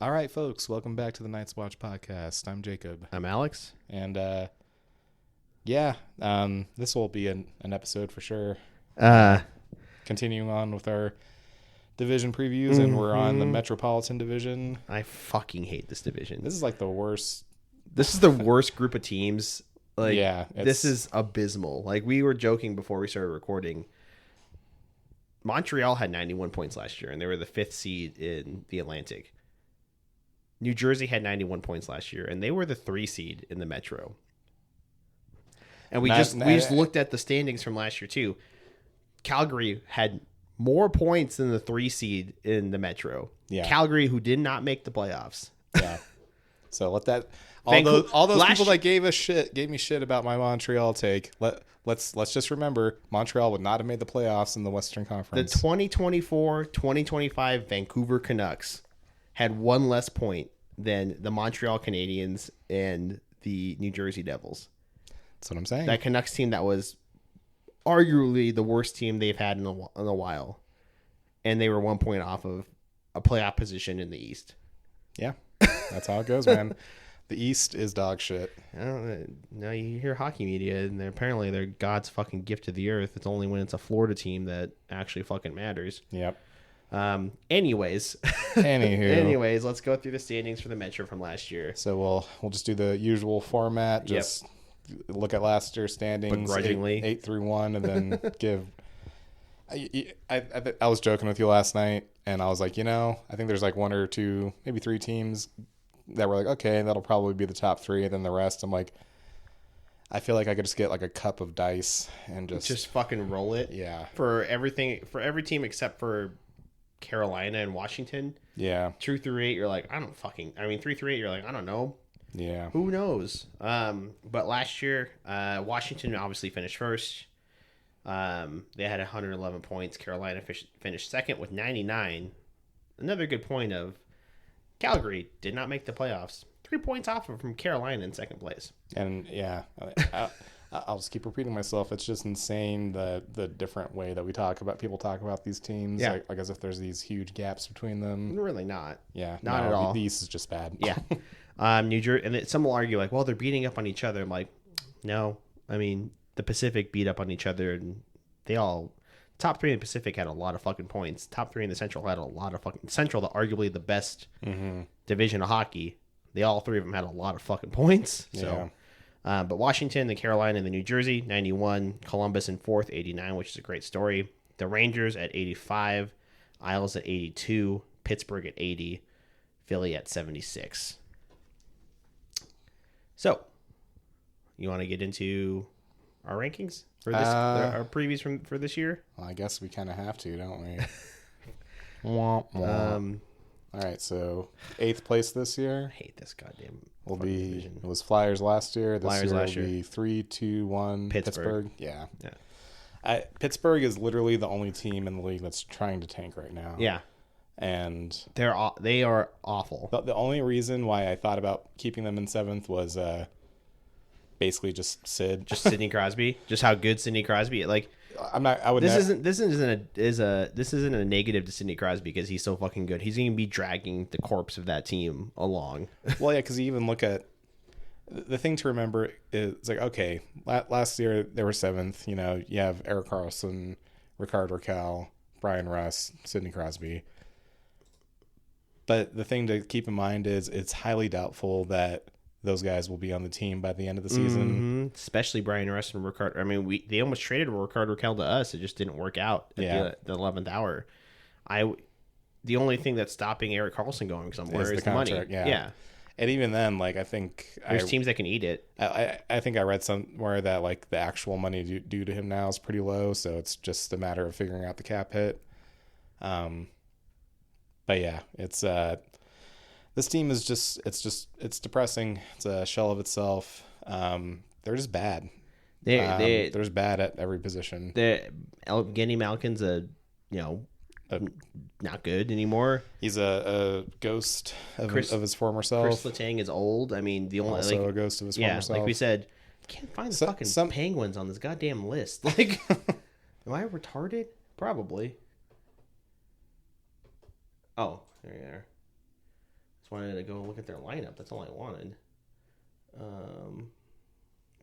All right, folks, welcome back to the Night's Watch podcast. I'm Jacob. I'm Alex. And, this will be an episode for sure. Continuing on with our division previews, and we're on the Metropolitan Division. I fucking hate this division. This is like the worst. This is the worst group of teams. Like, yeah, this is abysmal. Like, we were joking before we started recording. Montreal had 91 points last year, and they were the 5th seed in the Atlantic. New Jersey had 91 points last year, and they were the 3 seed in the Metro. And we just looked at the standings from last year too. Calgary had more points than the 3 seed in the Metro. Yeah. Calgary, who did not make the playoffs. Yeah. So let that all those people that gave me shit about my Montreal take. Let's just remember Montreal would not have made the playoffs in the Western Conference. The 2024-2025 Vancouver Canucks had one less point than the Montreal Canadiens and the New Jersey Devils. That's what I'm saying. That Canucks team that was arguably the worst team they've had in a while. And they were 1 point off of a playoff position in the East. Yeah, that's how it goes, man. The East is dog shit. I don't know. Now you hear hockey media, and apparently they're God's fucking gift to the earth. It's only when it's a Florida team that actually fucking matters. Yep. Anyways, let's go through the standings for the Metro from last year. So we'll just do the usual format. Just look at last year's standings, begrudgingly, 8-1, and then give. I was joking with you last night, and I was like, I think there's like 1 or 2, maybe 3 teams that were like, okay, that'll probably be the top 3, and then the rest, I'm like, I feel like I could just get like a cup of dice and just fucking roll it. Yeah. For every team except for Carolina and Washington. Yeah. 2 through 8, you're like, 3 through 8, you're like, I don't know. Yeah. Who knows? But last year, Washington obviously finished first. They had 111 points. Carolina finished second with 99. Another good point of Calgary did not make the playoffs. 3 points off from Carolina in second place. And yeah, I'll just keep repeating myself. It's just insane the different way that people talk about these teams. Yeah. Like as if there's these huge gaps between them. Really not. Yeah. Not at all. The East is just bad. Yeah. New Jersey, and some will argue like, well, they're beating up on each other. I'm like, no. I mean, the Pacific beat up on each other, and they all top 3 in the Pacific had a lot of fucking points. Top 3 in the Central had a lot of fucking Central, arguably the best division of hockey. All 3 of them had a lot of fucking points. So, but Washington, the Carolina, and the New Jersey, 91. Columbus in 4th, 89, which is a great story. The Rangers at 85. Isles at 82. Pittsburgh at 80. Philly at 76. So, you want to get into our rankings for this, our previews for this year? Well, I guess we kind of have to, don't we? Womp womp. All right, so 8th place this year. I hate this goddamn division. It was Flyers last year. This year will be 3-2-1 Pittsburgh. Yeah. Pittsburgh is literally the only team in the league that's trying to tank right now. Yeah. And they are awful. The only reason why I thought about keeping them in 7th was basically just Sidney Crosby. Just how good Sidney Crosby. Like, This isn't a negative to Sidney Crosby because he's so fucking good. He's going to be dragging the corpse of that team along. Well, yeah, because you even look at the thing to remember is like, okay, last year they were 7th. You have Erik Karlsson, Rickard Rakell, Brian Russ, Sidney Crosby. But the thing to keep in mind is it's highly doubtful that those guys will be on the team by the end of the season. Especially Brian Russ and Rickard. I mean, they almost traded Rickard Rakell to us. It just didn't work out at the 11th hour. The only thing that's stopping Erik Karlsson going somewhere is the money. Yeah. And even then, like, I think there's teams that can eat it. I think I read somewhere that like the actual money due to him now is pretty low, so it's just a matter of figuring out the cap hit. But yeah, it's this team is it's depressing. It's a shell of itself. They're just bad. They're just bad at every position. Evgeny Malkin's not good anymore. He's a ghost of his former self. Chris Letang is old. I mean, the only also a ghost of his former self. Like we said, can't find the fucking Penguins on this goddamn list. Like, am I retarded? Probably. Oh, there you are. Just wanted to go look at their lineup. That's all I wanted.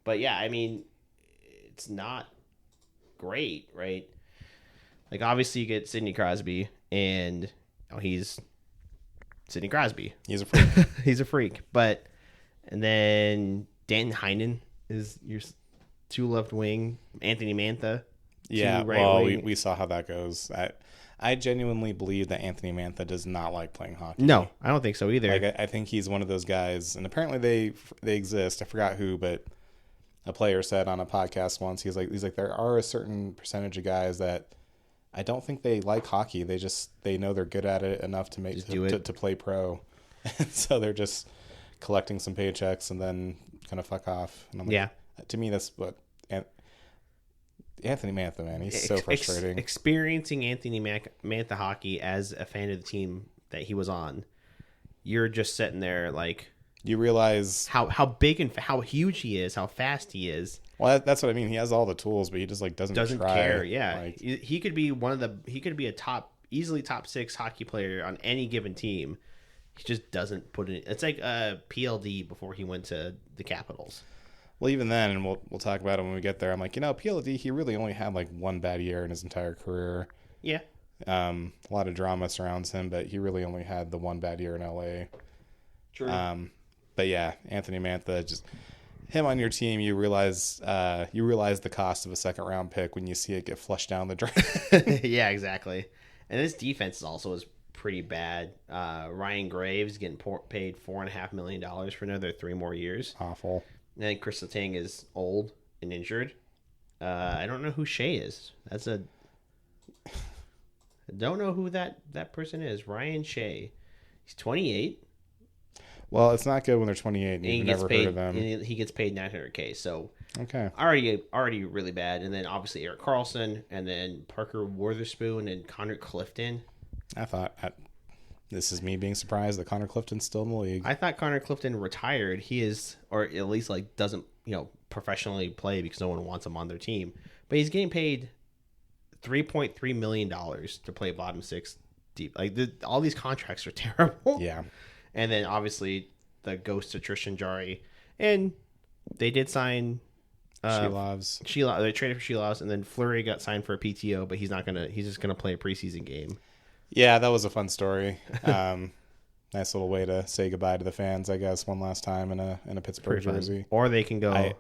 But yeah, I mean, it's not great, right? Like, obviously, you get Sidney Crosby, and he's Sidney Crosby. He's a freak. He's a freak. But, and then Dan Heinen is your two left wing, Anthony Mantha. Yeah, right well, wing. we saw how that goes. I genuinely believe that Anthony Mantha does not like playing hockey. No, I don't think so either. Like, I think he's one of those guys, and apparently they exist. I forgot who, but a player said on a podcast once, he's like, there are a certain percentage of guys that I don't think they like hockey. They know they're good at it enough to to play pro, so they're just collecting some paychecks and then kind of fuck off. And I'm like, yeah, to me that's what Anthony Mantha, man, he's so frustrating. Experiencing Anthony Mantha hockey as a fan of the team that he was on, you're just sitting there like, you realize how big and how huge he is, how fast he is. Well, that's what I mean. He has all the tools, but he just like doesn't try. Care. Yeah, like, he could be a easily top 6 hockey player on any given team. He just doesn't put it. It's like PLD before he went to the Capitals. Well, even then, and we'll talk about it when we get there. I'm like, PLD, he really only had like one bad year in his entire career. Yeah. A lot of drama surrounds him, but he really only had the one bad year in LA. True. But yeah, Anthony Mantha, just him on your team, you realize the cost of a second round pick when you see it get flushed down the drain. Yeah, exactly. And his defense also is pretty bad. Ryan Graves getting paid $4.5 million for another 3 more years. Awful. And then Chris Letang is old and injured. I don't know who Shea is. I don't know who that person is. Ryan Shea. He's 28. Well, it's not good when they're 28 and you've never heard of them. And he gets paid $900K. So okay, already really bad. And then obviously Erik Karlsson, and then Parker Wotherspoon and Connor Clifton. This is me being surprised that Connor Clifton's still in the league. I thought Connor Clifton retired. He is, or at least like doesn't professionally play because no one wants him on their team. But he's getting paid $3.3 million to play bottom 6 deep. Like all these contracts are terrible. Yeah. And then obviously the ghost of Tristan Jarry, and they did sign Shilovs. They traded for Shilovs, and then Fleury got signed for a PTO, but he's just gonna play a preseason game. Yeah, that was a fun story. Nice little way to say goodbye to the fans, I guess, one last time in a Pittsburgh jersey. Or they can go. I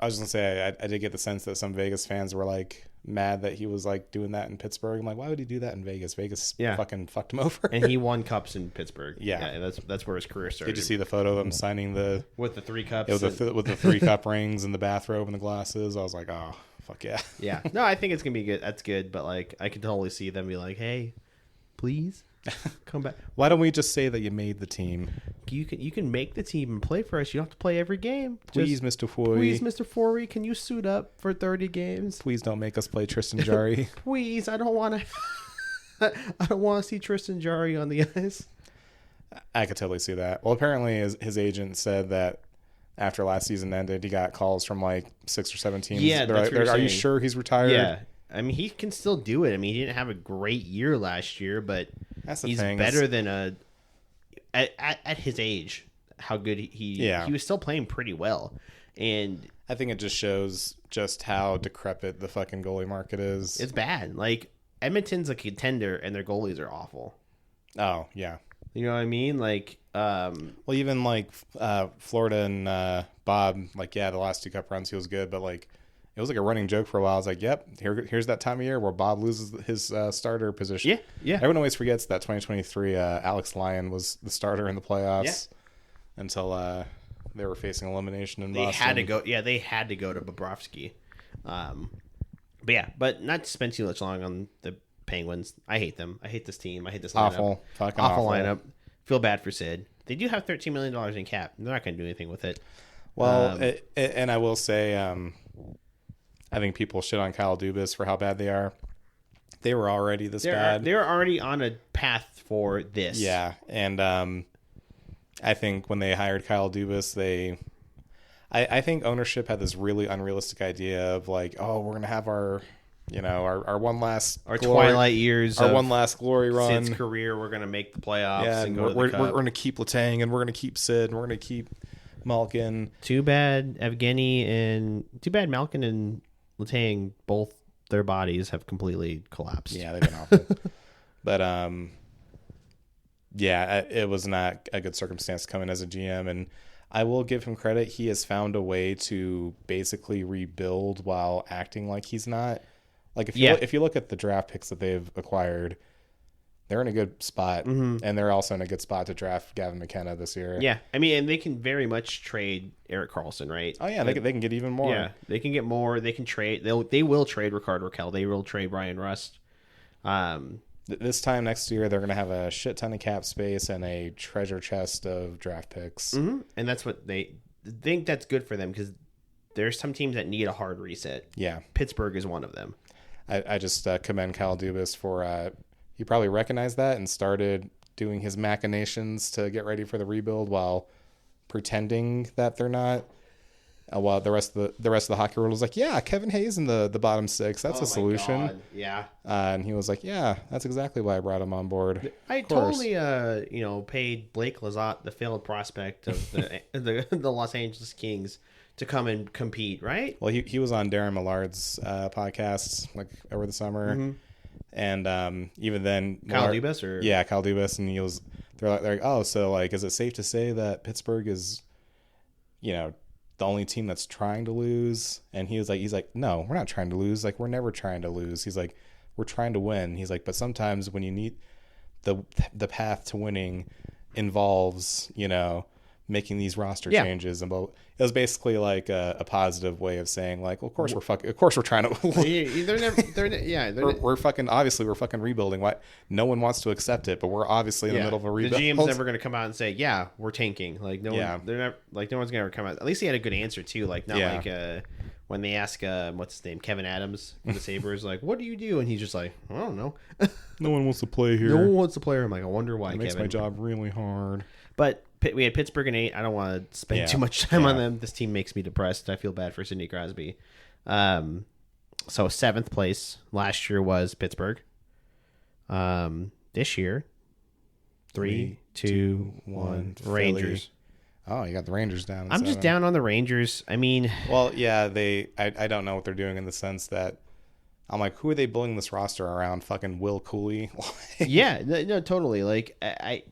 was gonna say I did get the sense that some Vegas fans were like mad that he was like doing that in Pittsburgh. I'm like, why would he do that in Vegas? Vegas fucking fucked him over. And he won cups in Pittsburgh. Yeah, that's where his career started. Did you see the photo of him signing with the 3 cups? With the 3 cup rings and the bathrobe and the glasses. I was like, oh fuck yeah. Yeah. No, I think it's gonna be good. That's good, but like I could totally see them be like, hey, please come back. Why don't we just say that you made the team? You can make the team and play for us. You don't have to play every game. Please, Mr. Foy. Please, Mr. Forey, can you suit up for 30 games? Please don't make us play Tristan Jarry. Please, I don't want to. I don't want to see Tristan Jarry on the ice. I could totally see that. Well, apparently his agent said that after last season ended, he got calls from like 6 or 7 teams. Yeah, that's what are you sure he's retired? Yeah. I mean, he can still do it. I mean, he didn't have a great year last year, but he's better than at his age. How good he was still playing pretty well, and I think it just shows just how decrepit the fucking goalie market is. It's bad. Like Edmonton's a contender, and their goalies are awful. Oh yeah, you know what I mean? Like, well, even like Florida and Bob, like the last 2 cup runs he was good, but like. It was like a running joke for a while. I was like, yep, here's that time of year where Bob loses his starter position. Yeah. Everyone always forgets that 2023 Alex Lyon was the starter in the playoffs until they were facing elimination in Boston. They had to go to Bobrovsky. But not to spend too much long on the Penguins. I hate them. I hate this team. I hate this lineup. Awful lineup. Feel bad for Sid. They do have $13 million in cap. They're not going to do anything with it. Well, and I will say... I think people shit on Kyle Dubas for how bad they are. They were already bad. They're already on a path for this. Yeah, and I think when they hired Kyle Dubas, I think ownership had this really unrealistic idea of like, oh, we're gonna have our our one last twilight years, our one last glory run. Sid's career, we're gonna make the playoffs. Yeah, and we're gonna keep Letang, and we're gonna keep Sid, and we're gonna keep Malkin. Too bad Malkin and Letang, both their bodies have completely collapsed. Yeah, they've been awful. But yeah, it was not a good circumstance to come in as a GM, and I will give him credit. He has found a way to basically rebuild while acting like he's not. Like if you look at the draft picks that they've acquired, they're in a good spot, and they're also in a good spot to draft Gavin McKenna this year. Yeah, I mean, and they can very much trade Erik Karlsson, right? Oh yeah, they can get even more. Yeah, they can get more. They can trade. They will trade Rickard Rakell. They will trade Brian Rust. This time next year, they're going to have a shit ton of cap space and a treasure chest of draft picks. Mm-hmm. And that's what they think that's good for them because there's some teams that need a hard reset. Yeah. Pittsburgh is one of them. I just commend Kyle Dubas for he probably recognized that and started doing his machinations to get ready for the rebuild while pretending that they're not. While the rest of the hockey world was like, yeah, Kevin Hayes in the bottom six. That's a solution. God. Yeah. And he was like, yeah, that's exactly why I brought him on board. I totally, paid Blake Lizotte, the failed prospect of the the Los Angeles Kings, to come and compete. Right. Well, he was on Darren Millard's podcast like over the summer, and even then, Kyle Dubas or Kyle Dubas, and they're like, oh, so like, is it safe to say that Pittsburgh is, the only team that's trying to lose? And he's like, no, we're not trying to lose. Like, we're never trying to lose. He's like, we're trying to win. He's like, but sometimes when you need the path to winning involves, making these roster changes. And it was basically like a positive way of saying like, well, of course we're trying to, we're fucking rebuilding. Why? No one wants to accept it, but we're obviously in the middle of a rebuild. The GM's never going to come out and say, yeah, we're tanking. Like no one's going to ever come out. At least he had a good answer too. Like not like when they ask what's his name, Kevin Adams from the Sabres, like, what do you do? And he's just like, I don't know. No one wants to play here. No one wants to play. I'm like, I wonder why. It makes my job really hard. But we had Pittsburgh in 8. I don't want to spend too much time on them. This team makes me depressed. I feel bad for Sidney Crosby. So 7th place last year was Pittsburgh. This year, 3, 2, 1, Rangers. Oh, you got the Rangers down. I'm just down on the Rangers. I mean, well, yeah, I don't know what they're doing in the sense that I'm like, who are they building this roster around? Fucking Will Cooley. Yeah, no, totally. Like,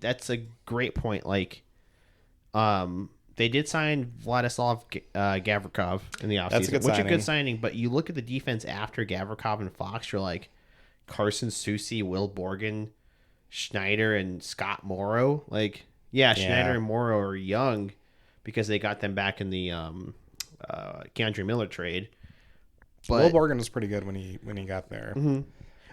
that's a great point. Like, they did sign Vladislav Gavrikov in the offseason, which is a good signing. But you look at the defense after Gavrikov and Fox, you're like Carson Soucy, Will Borgen, Schneider, and Scott Morrow. Like, Schneider and Morrow are young because they got them back in the Keandre Miller trade. But Will Borgen was pretty good when he got there. Mm-hmm.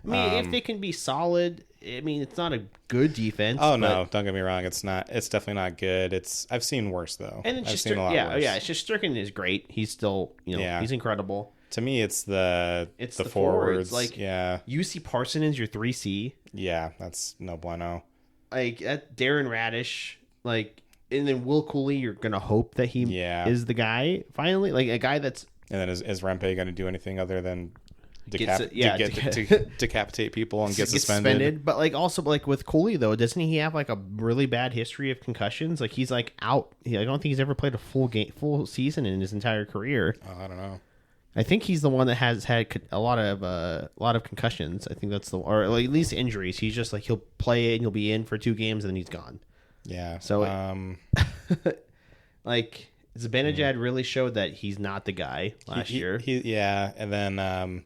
I mean, if they can be solid, I mean, it's not a good defense. Oh no, don't get me wrong. It's not. It's definitely not good. I've seen worse though. And I've seen a lot worse. It's just Shesterkin is great. He's still, he's incredible. To me, it's the forwards. Like, UC Parsons, your 3C. Yeah, that's no bueno. Like Darren Radish, like, and then Will Cooley. You're gonna hope that he is the guy finally, like a guy that's. And then is Rempe going to do anything other than decapitate people and get suspended? But like also like with Cooley though, doesn't he have like a really bad history of concussions? Like he's like out. I don't think he's ever played a full season in his entire career. I don't know. I think he's the one that has had a lot of concussions. I think that's or at least injuries. He's just like he'll play it and he'll be in for 2 games and then he's gone. Yeah. So like. Zibanejad really showed that he's not the guy last year. And then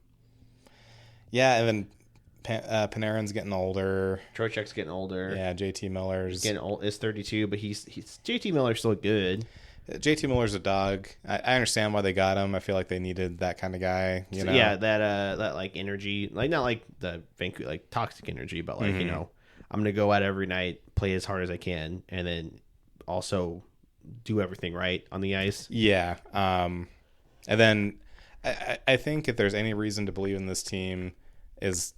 Panarin's getting older. Trocheck's getting older. Yeah, JT Miller's getting old. Is 32, but he's JT Miller's still good. JT Miller's a dog. I understand why they got him. I feel like they needed that kind of guy. You know? Yeah, that like energy, like not like the Vancouver like toxic energy, but like I'm gonna go out every night, play as hard as I can, and then also do everything right on the ice. Yeah. And then I think if there's any reason to believe in this team is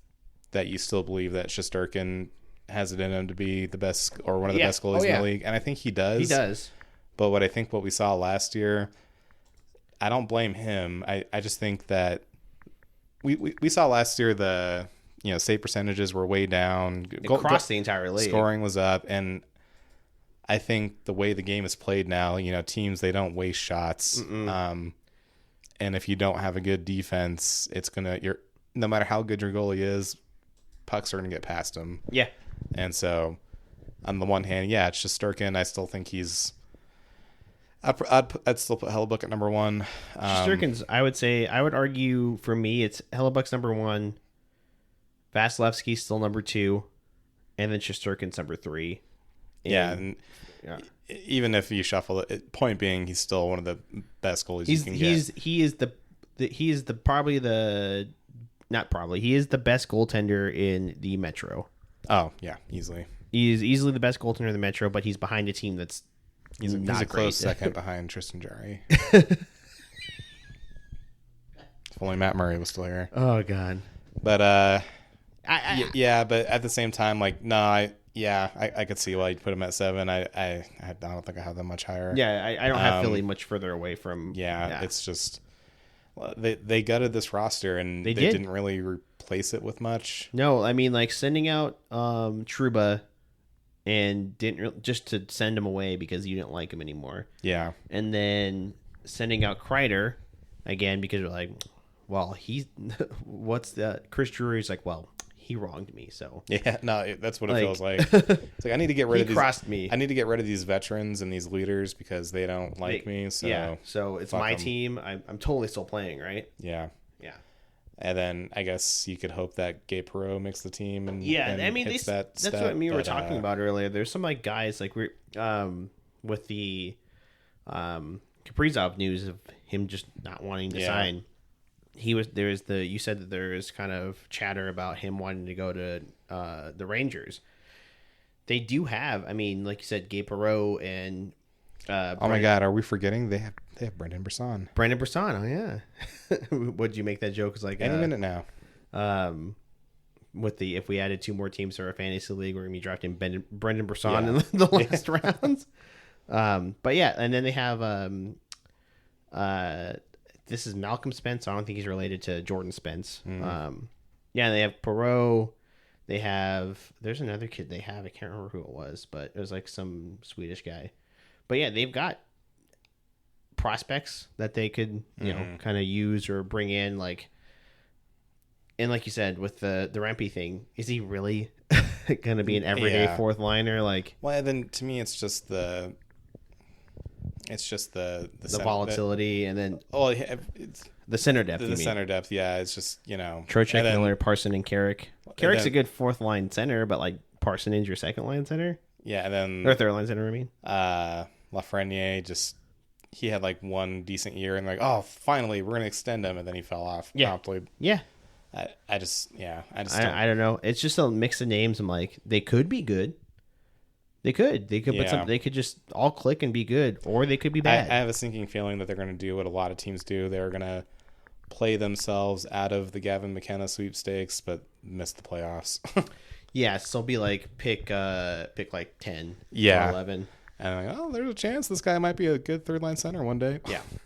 that you still believe that Shesterkin has it in him to be the best or one of the best goalies in the league. And I think he does. He does. But what we saw last year, I don't blame him. I just think that we saw last year the save percentages were way down. Across the entire league. Scoring was up, and I think the way the game is played now, teams, they don't waste shots. And if you don't have a good defense, no matter how good your goalie is, pucks are going to get past him. Yeah. And so on the one hand, yeah, it's just Sturkin. I still think he's I'd still put Hellebuck at number one. Sturkin's, I would argue for me, it's Hellebuck's number one, Vasilevsky's still number two, and then Shesterkin's number three. And even if you shuffle it, point being, he's still one of the best goalies you can get. He is the best goaltender in the Metro. Oh yeah, easily. He is easily the best goaltender in the Metro, but he's behind a team that's he's a close second behind Tristan Jarry. If only Matt Murray was still here. Oh god. But but at the same time, like, no, I could see why you'd put him at 7. I don't think I have them much higher. Yeah, I don't have Philly much further away from. Yeah, it's just they gutted this roster and they didn't really replace it with much. No, I mean, like, sending out Trouba and just to send him away because you didn't like him anymore. Yeah, and then sending out Kreider again because you're like, well, what's that? Chris Drury's like, well, he wronged me, so yeah, no, that's what it feels like. It's like I need to get rid of these. Crossed me. I need to get rid of these veterans and these leaders because they don't like me. So yeah, so it's my team. I'm totally still playing, right? Yeah, yeah. And then I guess you could hope that Gabe Perreault makes the team. And I mean, that's what we were talking about earlier. There's some like guys like we're with the Kaprizov news of him just not wanting to sign. You said that there is kind of chatter about him wanting to go to the Rangers. They do have, I mean, like you said, Gabe Perreault and oh my God, are we forgetting they have Brendan Brisson? Brendan Brisson, oh yeah. Would you make that joke? It's like any minute now. If we added 2 more teams to our fantasy league, we're gonna be drafting Brendan Brisson in the last rounds. But yeah, and then they have this is Malcolm Spence. I don't think he's related to Jordan Spence. They have Perreault. There's another kid they have. I can't remember who it was, but it was like some Swedish guy. But yeah, they've got prospects that they could, kind of use or bring in. Like, and like you said, with the Rempe thing, is he really going to be an everyday fourth liner? Like, well, then to me, it's just the volatility, and then it's the center depth. The center depth, yeah. It's just Trocheck, Miller, Parson, and Carrick. Carrick's a good fourth line center, but like Parson is your second line center. Yeah, and then or third line center. I mean, Lafreniere he had like one decent year, and like, oh, finally we're gonna extend him, and then he fell off promptly. Yeah, I don't know. It's just a mix of names. I'm like, they could be good. They could put they could just all click and be good, or they could be bad. I have a sinking feeling that they're going to do what a lot of teams do. They're going to play themselves out of the Gavin McKenna sweepstakes, but miss the playoffs. Yeah, so it'll be like pick like 10 or 11. And I'm like, oh, there's a chance this guy might be a good third line center one day.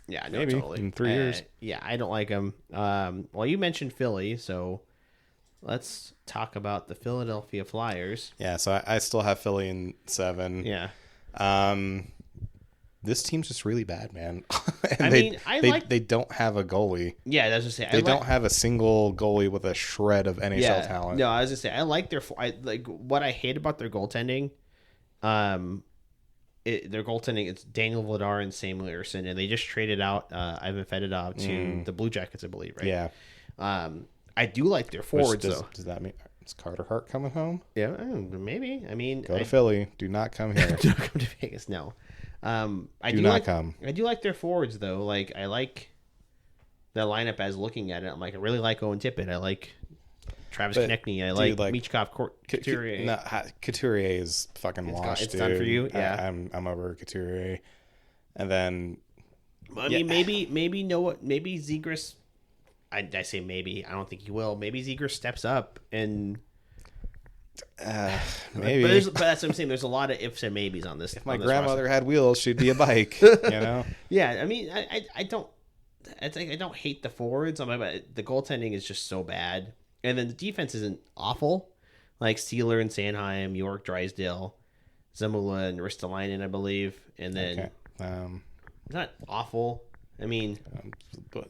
Yeah, no, maybe totally. in 3 years. Yeah, I don't like him. Well, you mentioned Philly, so let's talk about the Philadelphia Flyers. Yeah, so I still have Philly in 7. Yeah. This team's just really bad, man. They don't have a goalie. Yeah, that's just say they don't have a single goalie with a shred of NHL talent. No, I was gonna say I like what I hate about their goaltending. Their goaltending, it's Daniel Vladar and Sam Larson, and they just traded out Ivan Fedorov to the Blue Jackets, I believe, right? Yeah. I do like their forwards, though. Does that mean is Carter Hart coming home? Yeah, maybe. I mean, go to Philly. Do not come here. Don't come to Vegas. No. I do like their forwards, though. Like, I like the lineup as looking at it. I'm like, I really like Owen Tippett. I like Travis Konechny. I like Michkov, Couturier. Couturier is fucking washed, it's done for you. Yeah, I'm over Couturier. And then, I mean, maybe Zegras. I say maybe. I don't think he will. Maybe Zegras steps up and. Maybe. But that's what I'm saying. There's a lot of ifs and maybes on this. If my grandmother had wheels, she'd be a bike. You know. Yeah, I mean, I don't it's like I don't hate the forwards. But the goaltending is just so bad, and then the defense isn't awful. Like Steeler and Sanheim, York, Drysdale, Zamula, and Ristolainen, I believe, and then it's not awful. I mean,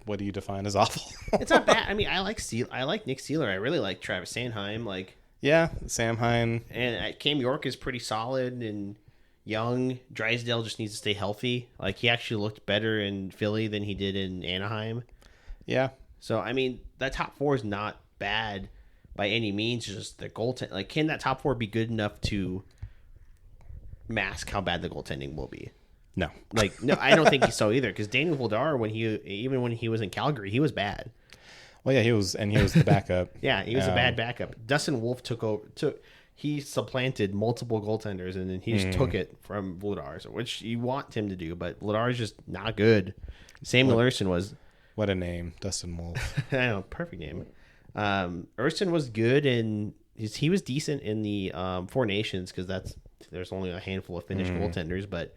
what do you define as awful? It's not bad. I mean, I like Nick Steeler. I really like Travis Sanheim. Like, yeah, Sam Hine. And Cam York is pretty solid and young. Drysdale just needs to stay healthy. Like, he actually looked better in Philly than he did in Anaheim. Yeah. So, I mean, that top four is not bad by any means. Just the goaltending. Like, can that top four be good enough to mask how bad the goaltending will be? No. No, I don't think so either. Because Daniel Vladar, when he was in Calgary, he was bad. Well, yeah, he was the backup. Yeah, he was a bad backup. Dustin Wolf he supplanted multiple goaltenders, and then he just took it from Vladar, which you want him to do, but Vladar is just not good. Samuel Ersson was. What a name, Dustin Wolf. I know, perfect name. Ersson was good, and he was decent in the Four Nations, because there's only a handful of Finnish goaltenders, but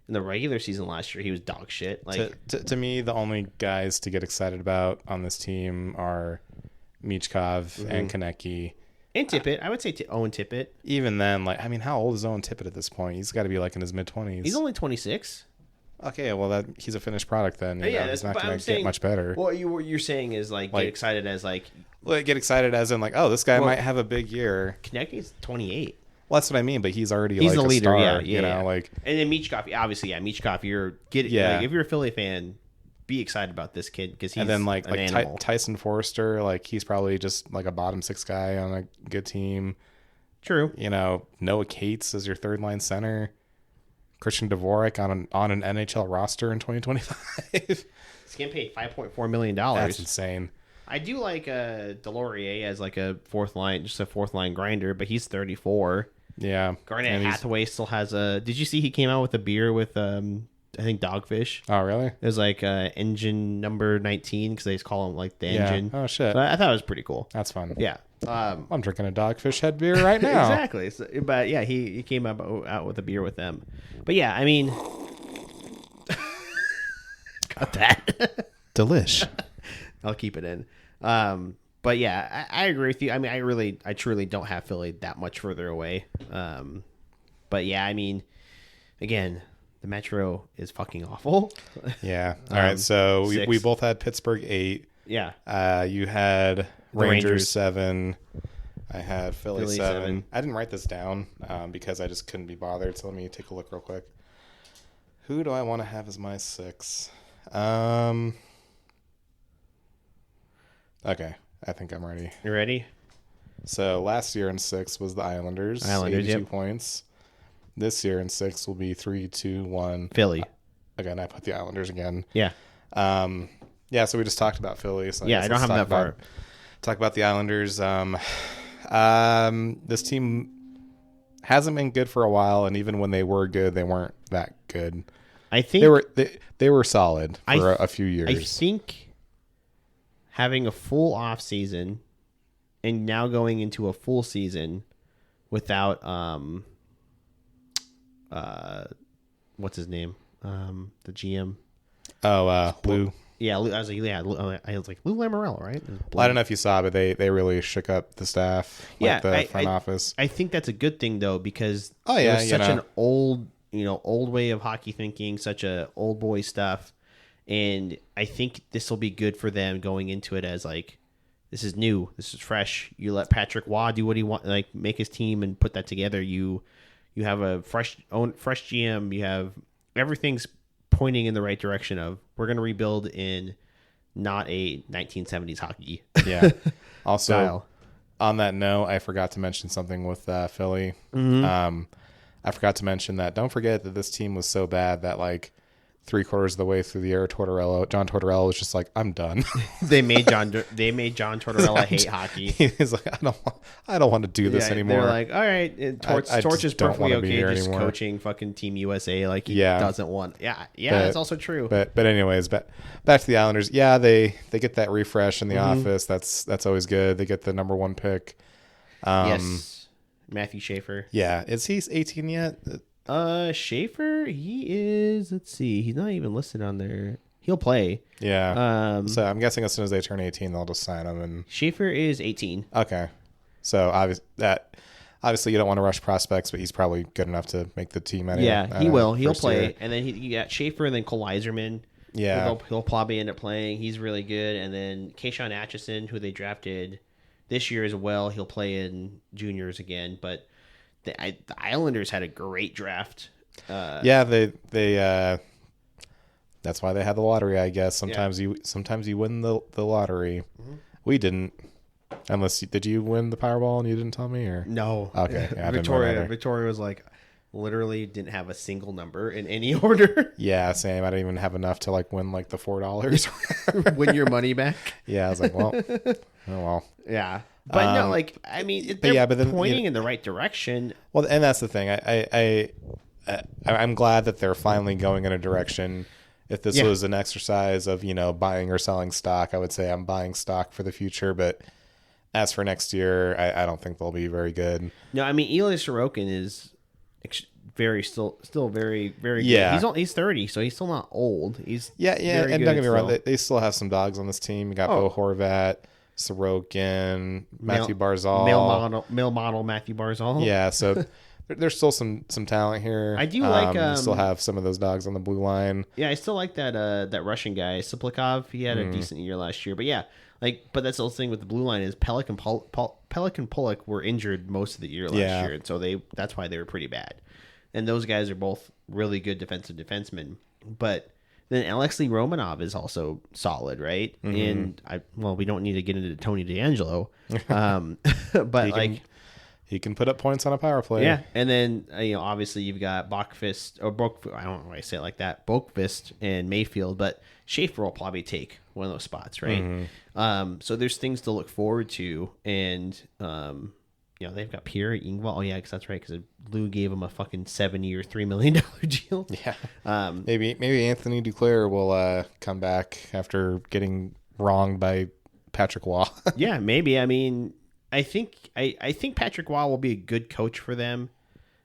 in the regular season last year, he was dog shit. Like to me, the only guys to get excited about on this team are Michkov and Konecki. And Tippett. I would say Owen Tippett. Even then, like, I mean, how old is Owen Tippett at this point? He's got to be like in his mid-20s. He's only 26. Okay, well, he's a finished product then. Yeah, he's not going to get much better. What you're saying is like get excited as like. Well, get excited as in like, oh, this guy might have a big year. Konecki's 28. Well, that's what I mean, but he's already he's like the leader, star, yeah. like. And then Michkov, obviously, Michkov, like, if you're a Philly fan, be excited about this kid because he's and then like animal. Tyson Forster, like he's probably just like a bottom six guy on a good team. True. Noah Cates is your third line center. Christian Dvorak on an NHL roster in 2025. He's getting paid $5.4 million. That's insane. I do like Delorier as like a fourth line grinder, but he's 34. Yeah. Garnett Hathaway still has a. Did you see he came out with a beer with I think Dogfish? Oh, really? It was like engine number 19 because they just call him like the engine. Oh shit! So I thought it was pretty cool. That's fun. Yeah. I'm drinking a Dogfish head beer right now. Exactly. So, but yeah, he came out with a beer with them. But yeah, I mean, got that. Delish. I'll keep it in. But yeah, I agree with you. I mean, I truly don't have Philly that much further away. But yeah, I mean, again, the Metro is fucking awful. Yeah. All right. So we both had Pittsburgh 8. Yeah. You had Rangers 7. I had Philly 7. I didn't write this down because I just couldn't be bothered. So let me take a look real quick. Who do I want to have as my 6? Okay. I think I'm ready. You ready? So last year in 6 was the Islanders 82 points. This year in 6 will be 3-2-1 Philly. Again, I put the Islanders again. Yeah. Yeah, so we just talked about Philly. So I don't have that far. Talk about the Islanders. This team hasn't been good for a while, and even when they were good, they weren't that good. I think they were solid for a few years. I think having a full off season and now going into a full season without what's his name? The GM. Blue. Yeah, I was like Lou Lamoriello, right? Well, I don't know if you saw, but they really shook up the staff, the front office. I think that's a good thing though, because it was such an old way of hockey thinking, such a old boy stuff, and I think this will be good for them going into it as like, this is new, this is fresh. You let Patrick Waugh do what he wants, like make his team and put that together. You have a fresh GM. You have everything's pointing in the right direction of we're going to rebuild in not a 1970s hockey. Yeah. Also, style. On that note, I forgot to mention something with Philly. Mm-hmm. I forgot to mention that. Don't forget that this team was so bad that like 3/4 of the way through the year, John Tortorella was just like, I'm done. They made John Tortorella hate hockey. He's like, I don't want to do this anymore. They're like, all right, Torch is perfectly okay just anymore. Coaching fucking Team USA like he doesn't want. Yeah, that's also true. But anyways, back to the Islanders. Yeah, they get that refresh in the office. That's always good. They get the number 1 pick. Yes, Matthew Schaefer. Yeah, is he 18 yet? Schaefer, he is. Let's see, he's not even listed on there. he'll play. Yeah. So I'm guessing as soon as they turn 18, they'll just sign him. And Schaefer is 18. Okay. So obviously you don't want to rush prospects, but he's probably good enough to make the team. He will. He'll play. Year. And then you got Schaefer and then Cole Iserman. Yeah. He'll probably end up playing. He's really good. And then Kayshawn Atchison, who they drafted this year as well, he'll play in juniors again. But the Islanders had a great draft. They that's why they had the lottery, I guess. Sometimes you win the lottery. Mm-hmm. We didn't. Did you win the Powerball and you didn't tell me, or no? Okay, yeah, Victoria was like, literally didn't have a single number in any order. Yeah, same. I didn't even have enough to win the $4. Win your money back. Yeah, I was like, well, oh well. Yeah, but no, they're pointing in the right direction. Well, and that's the thing. I'm glad that they're finally going in a direction. If this was an exercise of buying or selling stock, I would say I'm buying stock for the future, but. As for next year, I don't think they'll be very good. No, I mean Ilya Sorokin is still very very good. Yeah. He's 30, so he's still not old. He's and don't get me wrong, they still have some dogs on this team. You got Bo Horvat, Sorokin, Matthew Barzal, male model Matthew Barzal. Yeah, so there's still some talent here. I do like. You still have some of those dogs on the blue line. Yeah, I still like that Russian guy Siplikov. He had a decent year last year, but yeah. But that's the whole thing with the blue line is Pellick and Pollock were injured most of the year last year, and so that's why they were pretty bad. And those guys are both really good defensive defensemen. But then Alexei Romanov is also solid, right? Mm-hmm. And we don't need to get into Tony DeAngelo, but he can put up points on a power play. Yeah, and then obviously you've got Bokvist I don't know why I say it like that, Bokvist and Mayfield, but Schaefer will probably take one of those spots, right? Mm-hmm. So there's things to look forward to, and they've got Pierre Engvall. Oh yeah, because that's right, because Lou gave him a fucking 7-year, $3 million deal. Yeah. Maybe Anthony Duclair will come back after getting wronged by Patrick Waugh. Yeah, maybe. I mean, I think Patrick Waugh will be a good coach for them.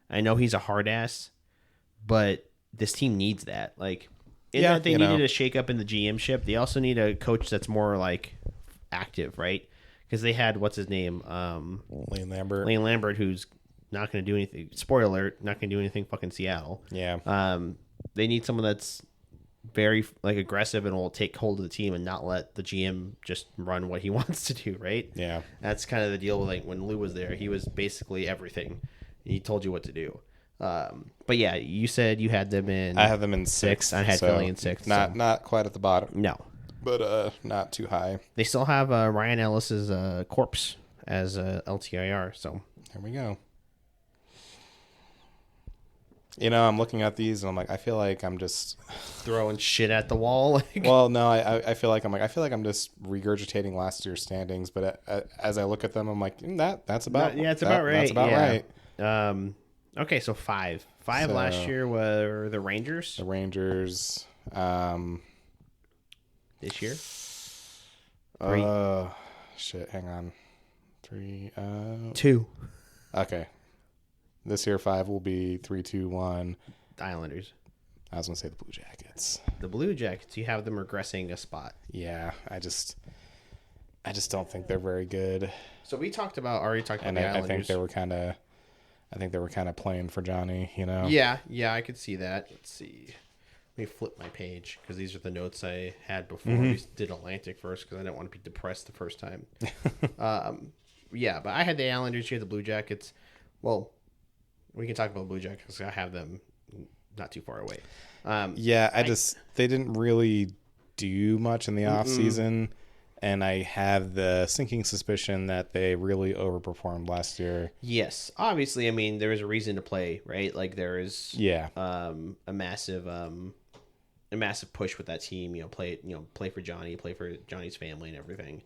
I know he's a hard ass, but this team needs that. They needed a shake up in the GM ship. They also need a coach that's more active, right? Because they had what's his name, Lane Lambert, who's not going to do anything. Spoiler alert, not going to do anything. Fucking Seattle. Yeah. They need someone that's very aggressive and will take hold of the team and not let the GM just run what he wants to do, right? Yeah. That's kind of the deal with when Lou was there. He was basically everything. He told you what to do. But yeah, you said you had them in. I have them in 6. I had Philly in 6. Not quite at the bottom. No, but not too high. They still have Ryan Ellis's corpse as LTIR. So there we go. I'm looking at these and I'm like, I feel like I'm just throwing shit at the wall. Well, no, I feel like I'm just regurgitating last year's standings. But as I look at them, I'm like, that's about it's about right. That's about right. Okay, so 5 last year were the Rangers. The Rangers. This year. 3. Shit. Hang on. 3. 2. Okay. This year 5 will be 3, 2, 1. The Islanders. I was gonna say the Blue Jackets. The Blue Jackets. You have them regressing a spot. Yeah. I just don't think they're very good. So we talked about the Islanders. I think they were kind of playing for Johnny, Yeah, I could see that. Let's see. Let me flip my page because these are the notes I had before we did Atlantic first because I didn't want to be depressed the first time. Yeah, but I had the Islanders here, the Blue Jackets. Well, we can talk about Blue Jackets because I have them not too far away. They didn't really do much in the off season. And I have the sinking suspicion that they really overperformed last year. Yes. Obviously, I mean, there is a reason to play, right? There is a massive push with that team, play for Johnny, play for Johnny's family and everything.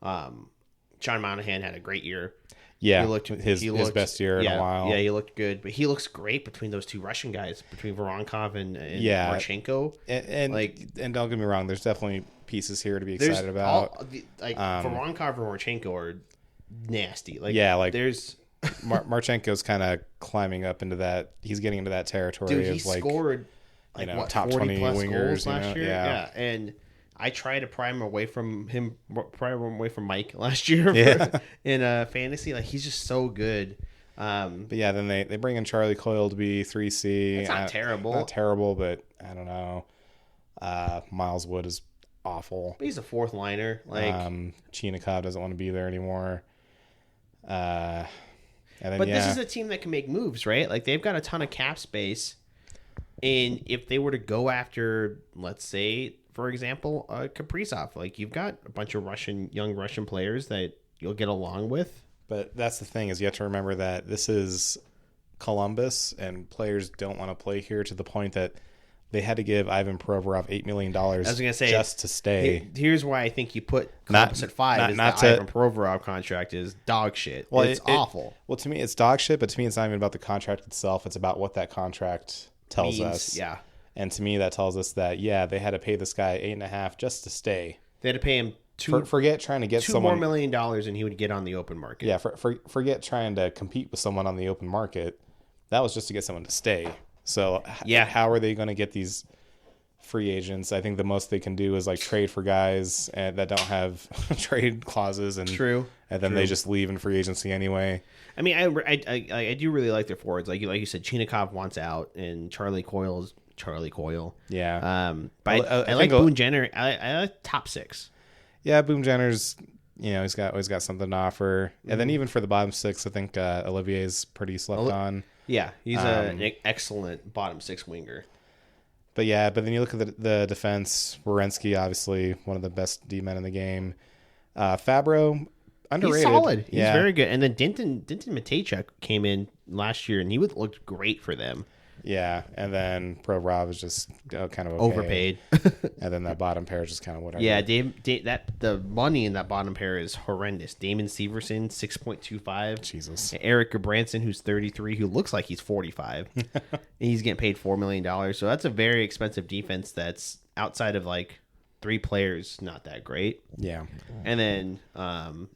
Sean Monahan had a great year. Yeah, his best year in a while. Yeah, he looked good, but he looks great between those two Russian guys, between Voronkov and Marchenko. And don't get me wrong, there's definitely pieces here to be excited about. Voronkov and Marchenko are nasty. There's Marchenko's kind of climbing up into that. He's getting into that territory. Dude, he scored top 40 20 plus wingers goals last year. Yeah. Yeah, and I tried to pry him away from Mike last year in fantasy. Like he's just so good. But yeah, then they bring in Charlie Coyle to be 3C. It's not terrible. Not terrible, but I don't know. Miles Wood is awful. But he's a fourth liner. Like Chinikov doesn't want to be there anymore. And then, but this is a team that can make moves, right? Like they've got a ton of cap space, and if they were to go after, let's say, for example, Kaprizov, like you've got a bunch of young Russian players that you'll get along with. But that's the thing, is you have to remember that this is Columbus, and players don't want to play here to the point that they had to give Ivan Provorov $8 million just to stay. Here's why I think you put Columbus at 5. Ivan Provorov contract is dog shit. Well, it's awful. Well, to me, it's dog shit, but to me, it's not even about the contract itself. It's about what that contract tells us. Yeah. And to me, that tells us that, they had to pay this guy $8.5 just to stay. They had to pay him forget trying to get someone $2 more million, and he would get on the open market. Yeah, forget trying to compete with someone on the open market. That was just to get someone to stay. So how are they going to get these free agents? I think the most they can do is like trade for guys that don't have trade clauses, and then they just leave in free agency anyway. I mean, I do really like their forwards. Like you said, Chinikov wants out, and Charlie Coyle's Charlie Coyle. Yeah. But I like Boone Jenner. I like top 6. Yeah, Boone Jenner's, he's got something to offer. And then even for the bottom 6, I think Olivier's pretty slept on. Yeah, he's an excellent bottom 6 winger. But then you look at the defense. Werenski, obviously one of the best D-men in the game. Fabro, underrated. He's solid. He's very good. And then Denton Matejchuk came in last year, and he looked great for them. Yeah, and then Provorov is just kind of okay. Overpaid. And then that bottom pair is just kind of whatever. Yeah, the money in that bottom pair is horrendous. Damon Severson, 6.25. Jesus. Eric Gabranson, who's 33, who looks like he's 45. And he's getting paid $4 million. So that's a very expensive defense that's outside of like 3 players, not that great. Yeah. And then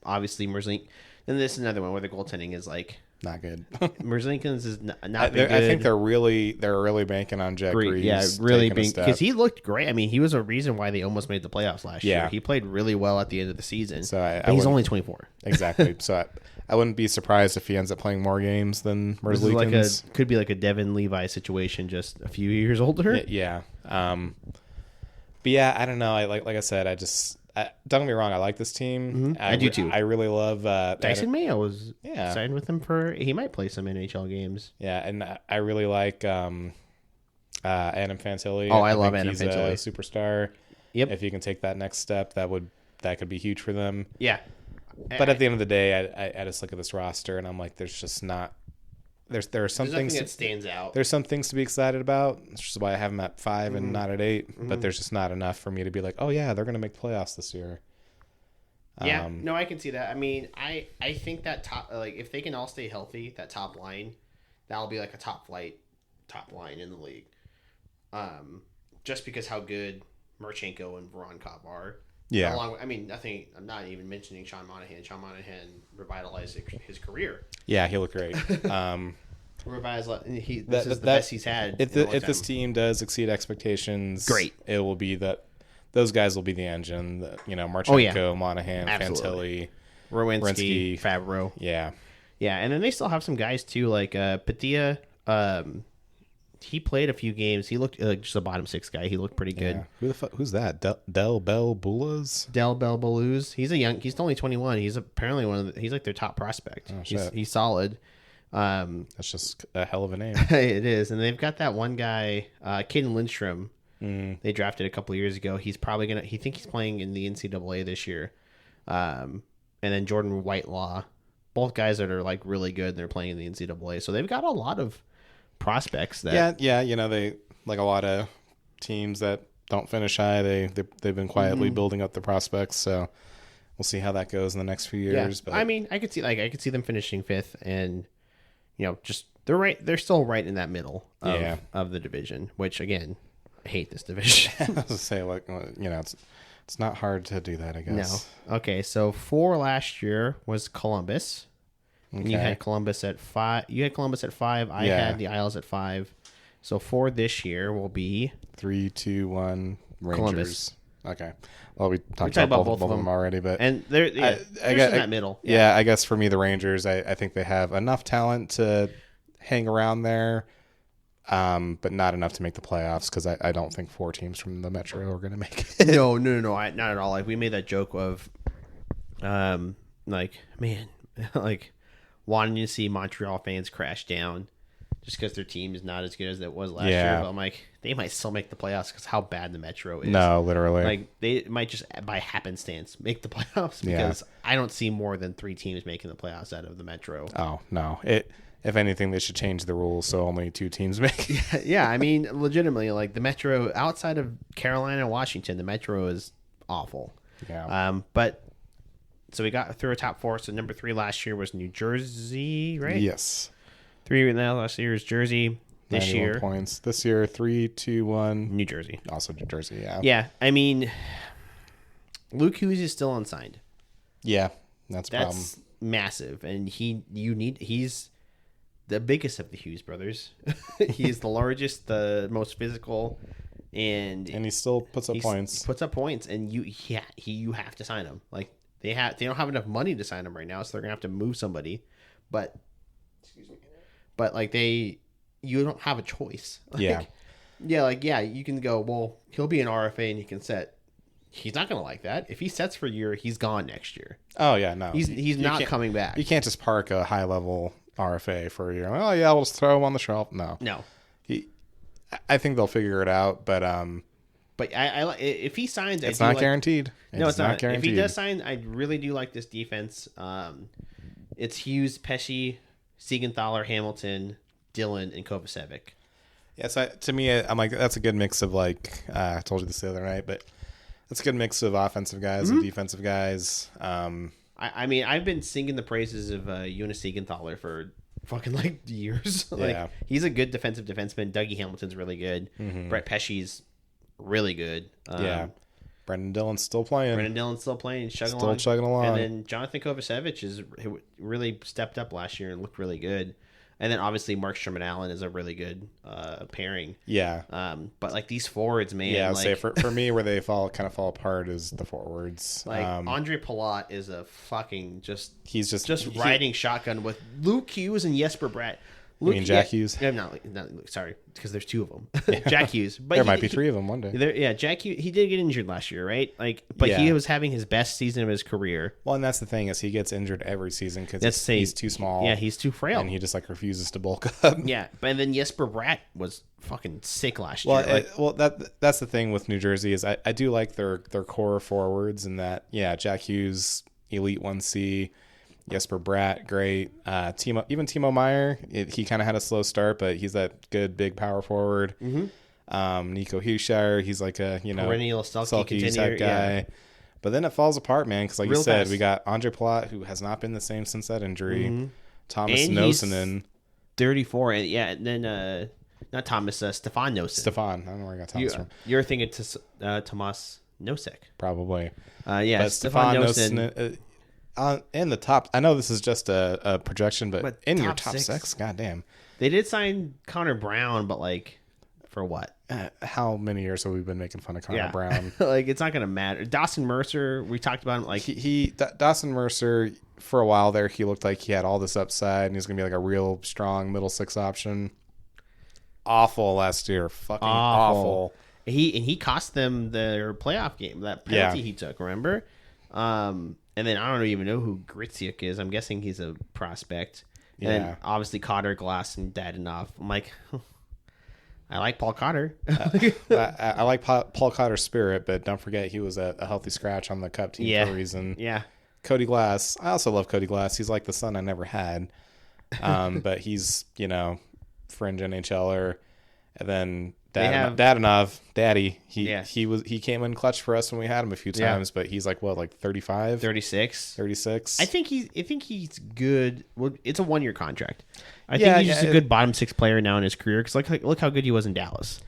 obviously Merzlink. Then this is another one where the goaltending is like not good. Merzlikins is not good. I think they're really banking on Jack Reeves. Yeah, really because he looked great. I mean, he was a reason why they almost made the playoffs last year. He played really well at the end of the season. So he's only 24. Exactly. So I wouldn't be surprised if he ends up playing more games than Merzlikins. Could be like a Devin Levi situation, just a few years older. Yeah. But yeah, I don't know. Like I said, don't get me wrong. I like this team. Mm-hmm. I do too. I really love Dyson Mayo was signed with him he might play some NHL games. Yeah, and I really like Adam Fantilli. Oh, I love Adam he's Fantilli. A superstar. Yep. If he can take that next step, that could be huge for them. Yeah. But at the end of the day, I just look at this roster and I'm like, there's just not. There are some things that stands out. There's some things to be excited about. That's just why I have them at 5 and not at 8. But there's just not enough for me to be like, oh yeah, they're going to make playoffs this year. Yeah, no, I can see that. I mean, I think that top, like if they can all stay healthy, that top line, that'll be like a top line in the league. Just because how good Marchenko and Voronkov are. Yeah. I'm not even mentioning Sean Monahan. Sean Monahan revitalized his career. Yeah, he looked great. This is the best he's had. If this team does exceed expectations, great. It will be that those guys will be the engine. Marchenko, Monahan, Fantilli, Rowinski, Fabro. Yeah. Yeah, and then they still have some guys too, like Patia. He played a few games. He looked like just a bottom 6 guy. He looked pretty good. Yeah. Who's that? Del Bell Bulas? Del Bell Buluz. He's only 21. He's apparently he's like their top prospect. Oh, he's solid. That's just a hell of a name. It is. And they've got that one guy, Caden Lindstrom. They drafted a couple of years ago. He's probably he thinks he's playing in the NCAA this year. And then Jordan Whitelaw. Both guys that are like really good and they're playing in the NCAA. So they've got a lot of prospects that they like a lot of teams that don't finish high, they've been quietly building up the prospects, so we'll see how that goes in the next few years. But I mean, I could see them finishing 5th, and just they're still right in that middle of the division, which again, I hate this division. I was to say, it's not hard to do that, I guess. No. Okay, so 4 last year was Columbus. And you had Columbus at 5. You had Columbus at 5. I had the Isles at 5. So for this year will be 3, 2, 1. Rangers. Columbus. Okay. Well, we talked about both of them already, but and they're they're in that middle. Yeah, I guess for me, the Rangers, I think they have enough talent to hang around there, but not enough to make the playoffs because I don't think 4 teams from the Metro are going to make it. No, not at all. Like we made that joke of, like man, like wanting to see Montreal fans crash down just because their team is not as good as it was last year. But I'm like, they might still make the playoffs because how bad the Metro is. No, literally. Like they might just by happenstance make the playoffs because I don't see more than 3 teams making the playoffs out of the Metro. Oh no! If anything, they should change the rules so only 2 teams make it. Yeah, I mean, legitimately, like the Metro outside of Carolina and Washington, the Metro is awful. Yeah. But so we got through a top 4. So number 3 last year was New Jersey, right? Yes. 3 now last year is Jersey. This year points. This year 3, 2, 1. New Jersey. Also New Jersey. Yeah. Yeah. I Luke Hughes is still unsigned. Yeah, that's a problem. That's massive, and he's the biggest of the Hughes brothers. He's the largest, the most physical, and he still puts up points. Puts up points, and you have to sign him. Like they don't have enough money to sign him right now, so they're gonna have to move somebody. But like you don't have a choice. Like, you can go. Well, he'll be an RFA and he can set. He's not gonna like that. If he sets for a year, he's gone next year. Oh yeah, no, he's not coming back. You can't just park a high level RFA for a year. Oh yeah, we'll just throw him on the shelf. No. I think they'll figure it out, but if he signs, it's not guaranteed. No, it's not guaranteed. If he does sign, I really do like this defense. It's Hughes, Pesci, Siegenthaler, Hamilton, Dillon, and Kovacevic. Yeah, so to me, I'm like, that's a good mix of like, I told you this the other night, but that's a good mix of offensive guys and defensive guys. I mean, I've been singing the praises of Jonas Siegenthaler for fucking like years. Like he's a good defensive defenseman. Dougie Hamilton's really good. Brett Pesci's really good. Brendan Dillon's still playing. Chugging along. And then Jonathan Kovacevic is really stepped up last year and looked really good. And then obviously Mark Sherman Allen is a really good pairing. Yeah. But like these forwards, man. Yeah, I'd say for me where they fall apart is the forwards. Like Andre Palat is a fucking he's just riding shotgun with Luke Hughes and Jesper Bratt. Jack Hughes? Not sorry, because there's 2 of them. Jack Hughes. But there might be 3 of them one day. Jack Hughes, he did get injured last year, right? But he was having his best season of his career. Well, and that's the thing is he gets injured every season because he's too small. Yeah, he's too frail. And he just like refuses to bulk up. Yeah, but then Jesper Bratt was fucking sick last year. That's the thing with New Jersey is I do like their core forwards and that, Jack Hughes, Elite 1C, Jesper Bratt, great. Timo Meyer, he kind of had a slow start, but he's that good big power forward. Nico Hushire, he's like a perennial sulky type guy. But then it falls apart, man, because like you said, we got Andre Palat, who has not been the same since that injury. Thomas Nosinen, 34, and then not Thomas, Stefan Nosen. Stefan, I don't know where I got Thomas from. You're thinking Tomas Nosek, probably. But Stefan Nosen. In the top, I know this is just a projection, but in your top 6, goddamn. They did sign Connor Brown, but like, for what? How many years have we been making fun of Connor Brown? Like, it's not going to matter. Dawson Mercer, we talked about him. Like Dawson Mercer, for a while there, he looked like he had all this upside, and he was going to be like a real strong middle 6 option. Awful last year. Fucking awful. He cost them their playoff game, that penalty he took, remember? And then I don't even know who Gritziuk is. I'm guessing he's a prospect. And then obviously Cotter, Glass, and Dadonov. I'm like, I like Paul Cotter. I like Paul Cotter's spirit, but don't forget he was a healthy scratch on the Cup team for a reason. Yeah. Cody Glass. I also love Cody Glass. He's like the son I never had. But he's, fringe NHLer. And then Dadonov, Daddy, he came in clutch for us when we had him a few times, but he's like 35, 36. I think he's good. Well, it's a 1-year contract. I think he's just a good bottom 6 player now in his career because look how good he was in Dallas.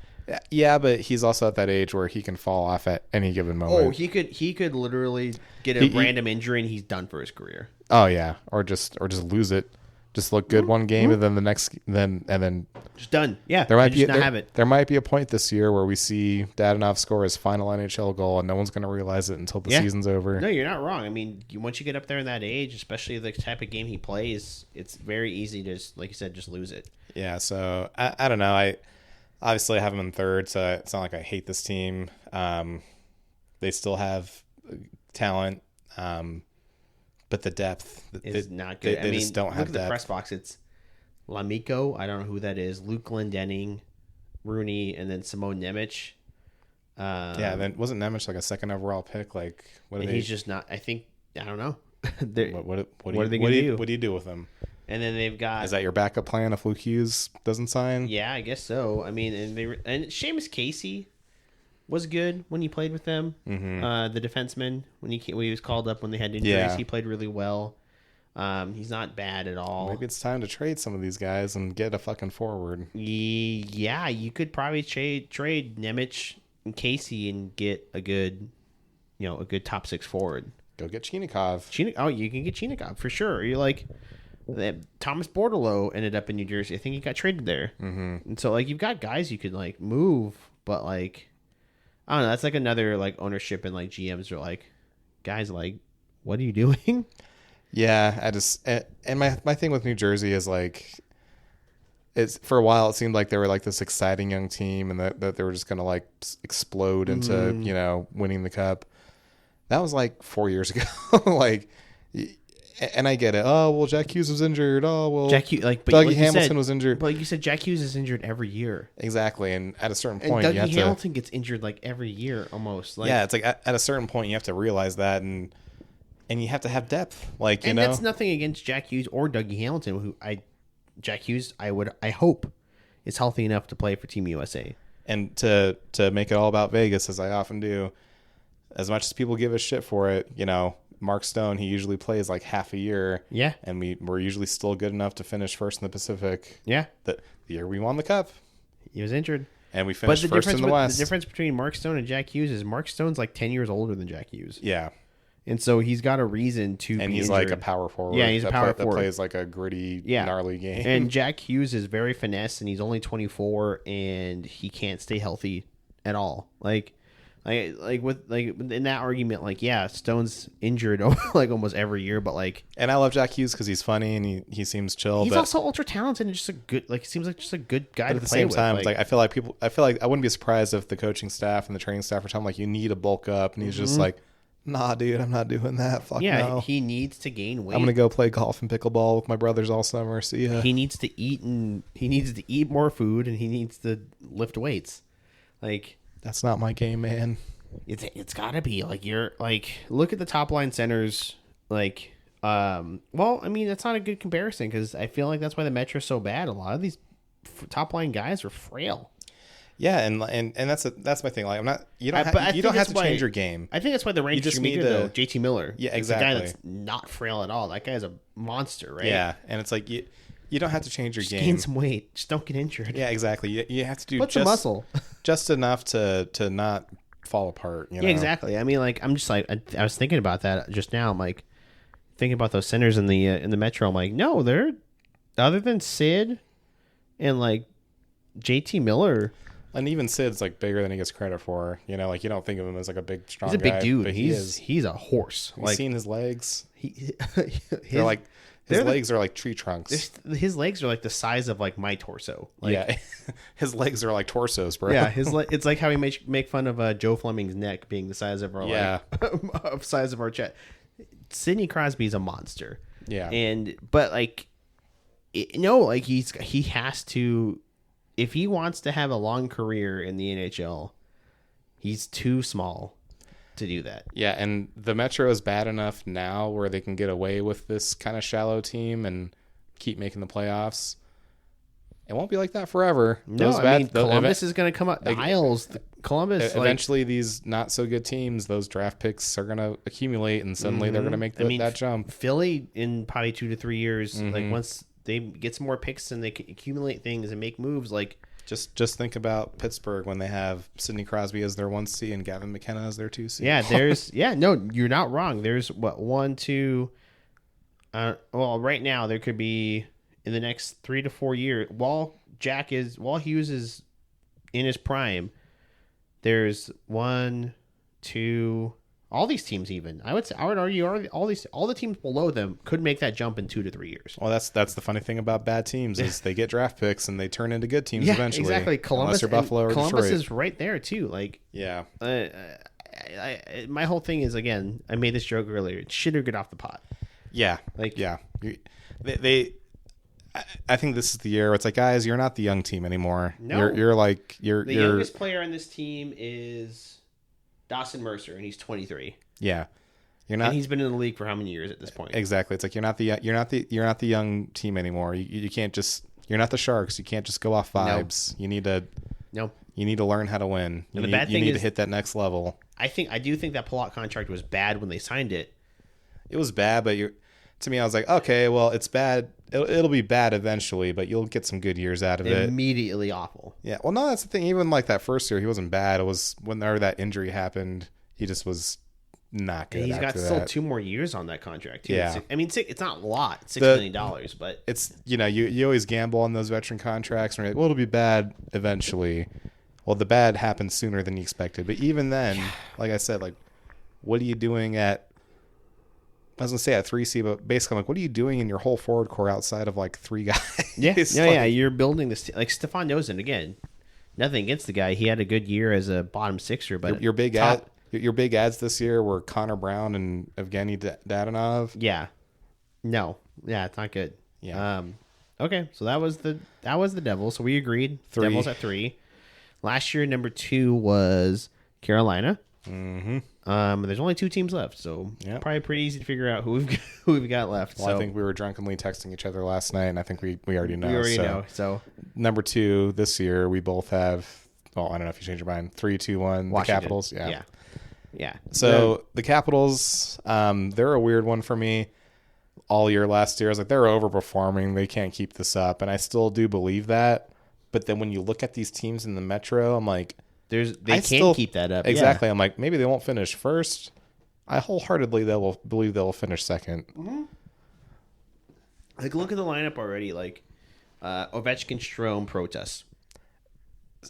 Yeah, but he's also at that age where he can fall off at any given moment. Oh, he could literally get a random injury and he's done for his career. Oh yeah, or just lose it. just look good one game, and then the next, and then Just done. Yeah. there might be not have it. there might be a point this year where we see Dadonov score his final NHL goal, and no one's going to realize it until the season's over. No, you're not wrong. I mean, once you get up there in that age, especially the type of game he plays, it's very easy to, like you said, just lose it. Yeah, so I don't know. I obviously have him in third, so it's not like I hate this team. They still have talent, but the depth is not good. They just don't have look at depth. the press box. It's Lamico. I don't know who that is. Luke Glendening, Rooney, and then Simone Nemec. Yeah, then wasn't Nemec like a second overall pick? Like, what? And he's just not. I think I don't know. What are they going to do? What do you do with him? And then they've got. Is that your backup plan if Luke Hughes doesn't sign? Yeah, I guess so. I mean, and Seamus Casey was good when he played with them. Mm-hmm. The defenseman when he was called up when they had injuries, he played really well. He's not bad at all. Maybe it's time to trade some of these guys and get a fucking forward. Yeah, you could probably trade Nemec and Casey and get a good top six forward. Go get Chinikov. You can get Chinikov for sure. You're like. Thomas Bordelot ended up in New Jersey. I think he got traded there. Mm-hmm. And so, like, you've got guys you could, like, move, but, like, I don't know. That's, like, another, like, ownership and, like, GMs are like, guys, like, what are you doing? Yeah, and my thing with New Jersey is, like, it's for a while it seemed like they were, like, this exciting young team and that they were just going to, like, explode into, winning the cup. That was, like, 4 years ago. Like, and I get it. Oh, well, Jack Hughes was injured. Oh, well, Dougie Hamilton was injured. But like you said, Jack Hughes is injured every year. Exactly. And at a certain point, and Dougie Hamilton gets injured like every year almost. Like, yeah, it's like at a certain point, you have to realize that, and you have to have depth. Like, and that's nothing against Jack Hughes or Dougie Hamilton, Jack Hughes, I hope is healthy enough to play for Team USA. And to make it all about Vegas, as I often do, as much as people give us shit for it, Mark Stone, he usually plays like half a year. Yeah. And we're usually still good enough to finish first in the Pacific. Yeah. The year we won the cup. He was injured. And we finished first in the West. The difference between Mark Stone and Jack Hughes is Mark Stone's like 10 years older than Jack Hughes. Yeah. And so he's got a reason to be he's injured. Like a power forward. Yeah, he's a power forward. That plays like a gritty, gnarly game. And Jack Hughes is very finesse, and he's only 24, and he can't stay healthy at all. Like in that argument, like, yeah, Stone's injured like almost every year, but like, and I love Jack Hughes because he's funny and he seems chill. He's also ultra talented and just a good, like, seems like just a good guy to play with. But at the same time, like, I feel like I wouldn't be surprised if the coaching staff and the training staff are telling him, like, you need to bulk up, and he's just like, nah, dude, I'm not doing that. Fuck no. He needs to gain weight. I'm gonna go play golf and pickleball with my brothers all summer. See ya. He needs to eat more food, and he needs to lift weights. Like, that's not my game, man. It's gotta be like, you're like, look at the top line centers. Like, well, I mean, that's not a good comparison because I feel like that's why the Metro's so bad. A lot of these top line guys are frail. Yeah, and that's my thing. Like, you don't have to change your game. I think that's why the Rangers just need to JT Miller. Yeah, exactly. It's a guy that's not frail at all. That guy's a monster, right? Yeah, and it's like you don't have to change your game. Gain some weight. Just don't get injured. Yeah, exactly. You have to do some muscle, just enough to not fall apart. Yeah, exactly. I mean, like, I'm just like, I was thinking about that just now. I'm like thinking about those centers in the Metro. I'm like, no, they're, other than Sid and like JT Miller. And even Sid's like bigger than he gets credit for. Like, you don't think of him as like a big, strong guy. He's a big dude. But he's a horse. You've seen his legs? They're like, his legs are like tree trunks. His legs are like the size of like my torso. Like, yeah, his legs are like torsos, bro. Yeah, it's like how we make fun of Joe Fleming's neck being the size of our size of our chest. Sidney Crosby's a monster. Yeah, but like, he has to. If he wants to have a long career in the NHL, he's too small to do that. Yeah, and the Metro is bad enough now where they can get away with this kind of shallow team and keep making the playoffs. It won't be like that forever. No, Columbus is going to come up. The Isles, Columbus. Eventually, these not so good teams, those draft picks are going to accumulate, and suddenly they're going to make that jump. Philly, in probably 2 to 3 years, like, once they get some more picks and they can accumulate things and make moves, like, just think about Pittsburgh when they have Sidney Crosby as their 1C and Gavin McKenna as their 2C. Yeah, no, you're not wrong. There's 1, 2. Well, right now there could be in the next 3 to 4 years, while Hughes is in his prime, there's one, two, all these teams even. I would argue all the teams below them could make that jump in 2 to 3 years. Well, that's the funny thing about bad teams is they get draft picks and they turn into good teams eventually. Exactly. Unless you're Buffalo or Columbus Detroit. is right there too. Like, Yeah. My whole thing is, again, I made this joke earlier. Shit or get off the pot. Yeah. Like, Yeah. I think this is the year where it's like, guys, you're not the young team anymore. No. You're the youngest player on this team is Dawson Mercer, and he's 23. Yeah. You're not. And he's been in the league for how many years at this point? Exactly. It's like you're not the young team anymore. You can't just. You're not the Sharks. You can't just go off vibes. No. You need to learn how to win. You need to hit that next level. I do think that Palat contract was bad when they signed it. It was bad, but to me, I was like, okay, well, it's bad. It'll be bad eventually, but you'll get some good years out of it. Immediately awful. Yeah. Well, no, that's the thing. Even like that first year, he wasn't bad. It was whenever that injury happened, he just was not good. And he's got still 2 more years on that contract too. Yeah. I mean, it's not a lot, $6 million, but it's you always gamble on those veteran contracts, and you're like, well, it'll be bad eventually. Well, the bad happened sooner than you expected. But even then, like I said, like, what are you doing at? I was gonna say at 3C, but basically, I'm like, what are you doing in your whole forward core outside of like 3 guys? Yeah. You're building this like Stefan Nosen again. Nothing against the guy; he had a good year as a bottom sixer, but your big ads this year were Connor Brown and Evgeny Dadonov. Yeah, it's not good. Yeah. Okay, so that was the Devils. So we agreed. 3. Devils at 3. Last year, number 2 was Carolina. Mm-hmm. There's only 2 teams left, so probably pretty easy to figure out who we've got left. Well, so I think we were drunkenly texting each other last night, and I think we already know. We already know. So number 2 this year, we both have. Well, I don't know if you changed your mind. 3, 2, 1. The Capitals. Yeah. So the Capitals, they're a weird one for me. All year last year, I was like, they're overperforming. They can't keep this up, and I still do believe that. But then when you look at these teams in the Metro, I'm like, they can't keep that up. Exactly. Yeah. I'm like, maybe they won't finish first. I wholeheartedly believe they'll finish second. Mm-hmm. Like, look at the lineup already. Like, Ovechkin, Strome, Protas.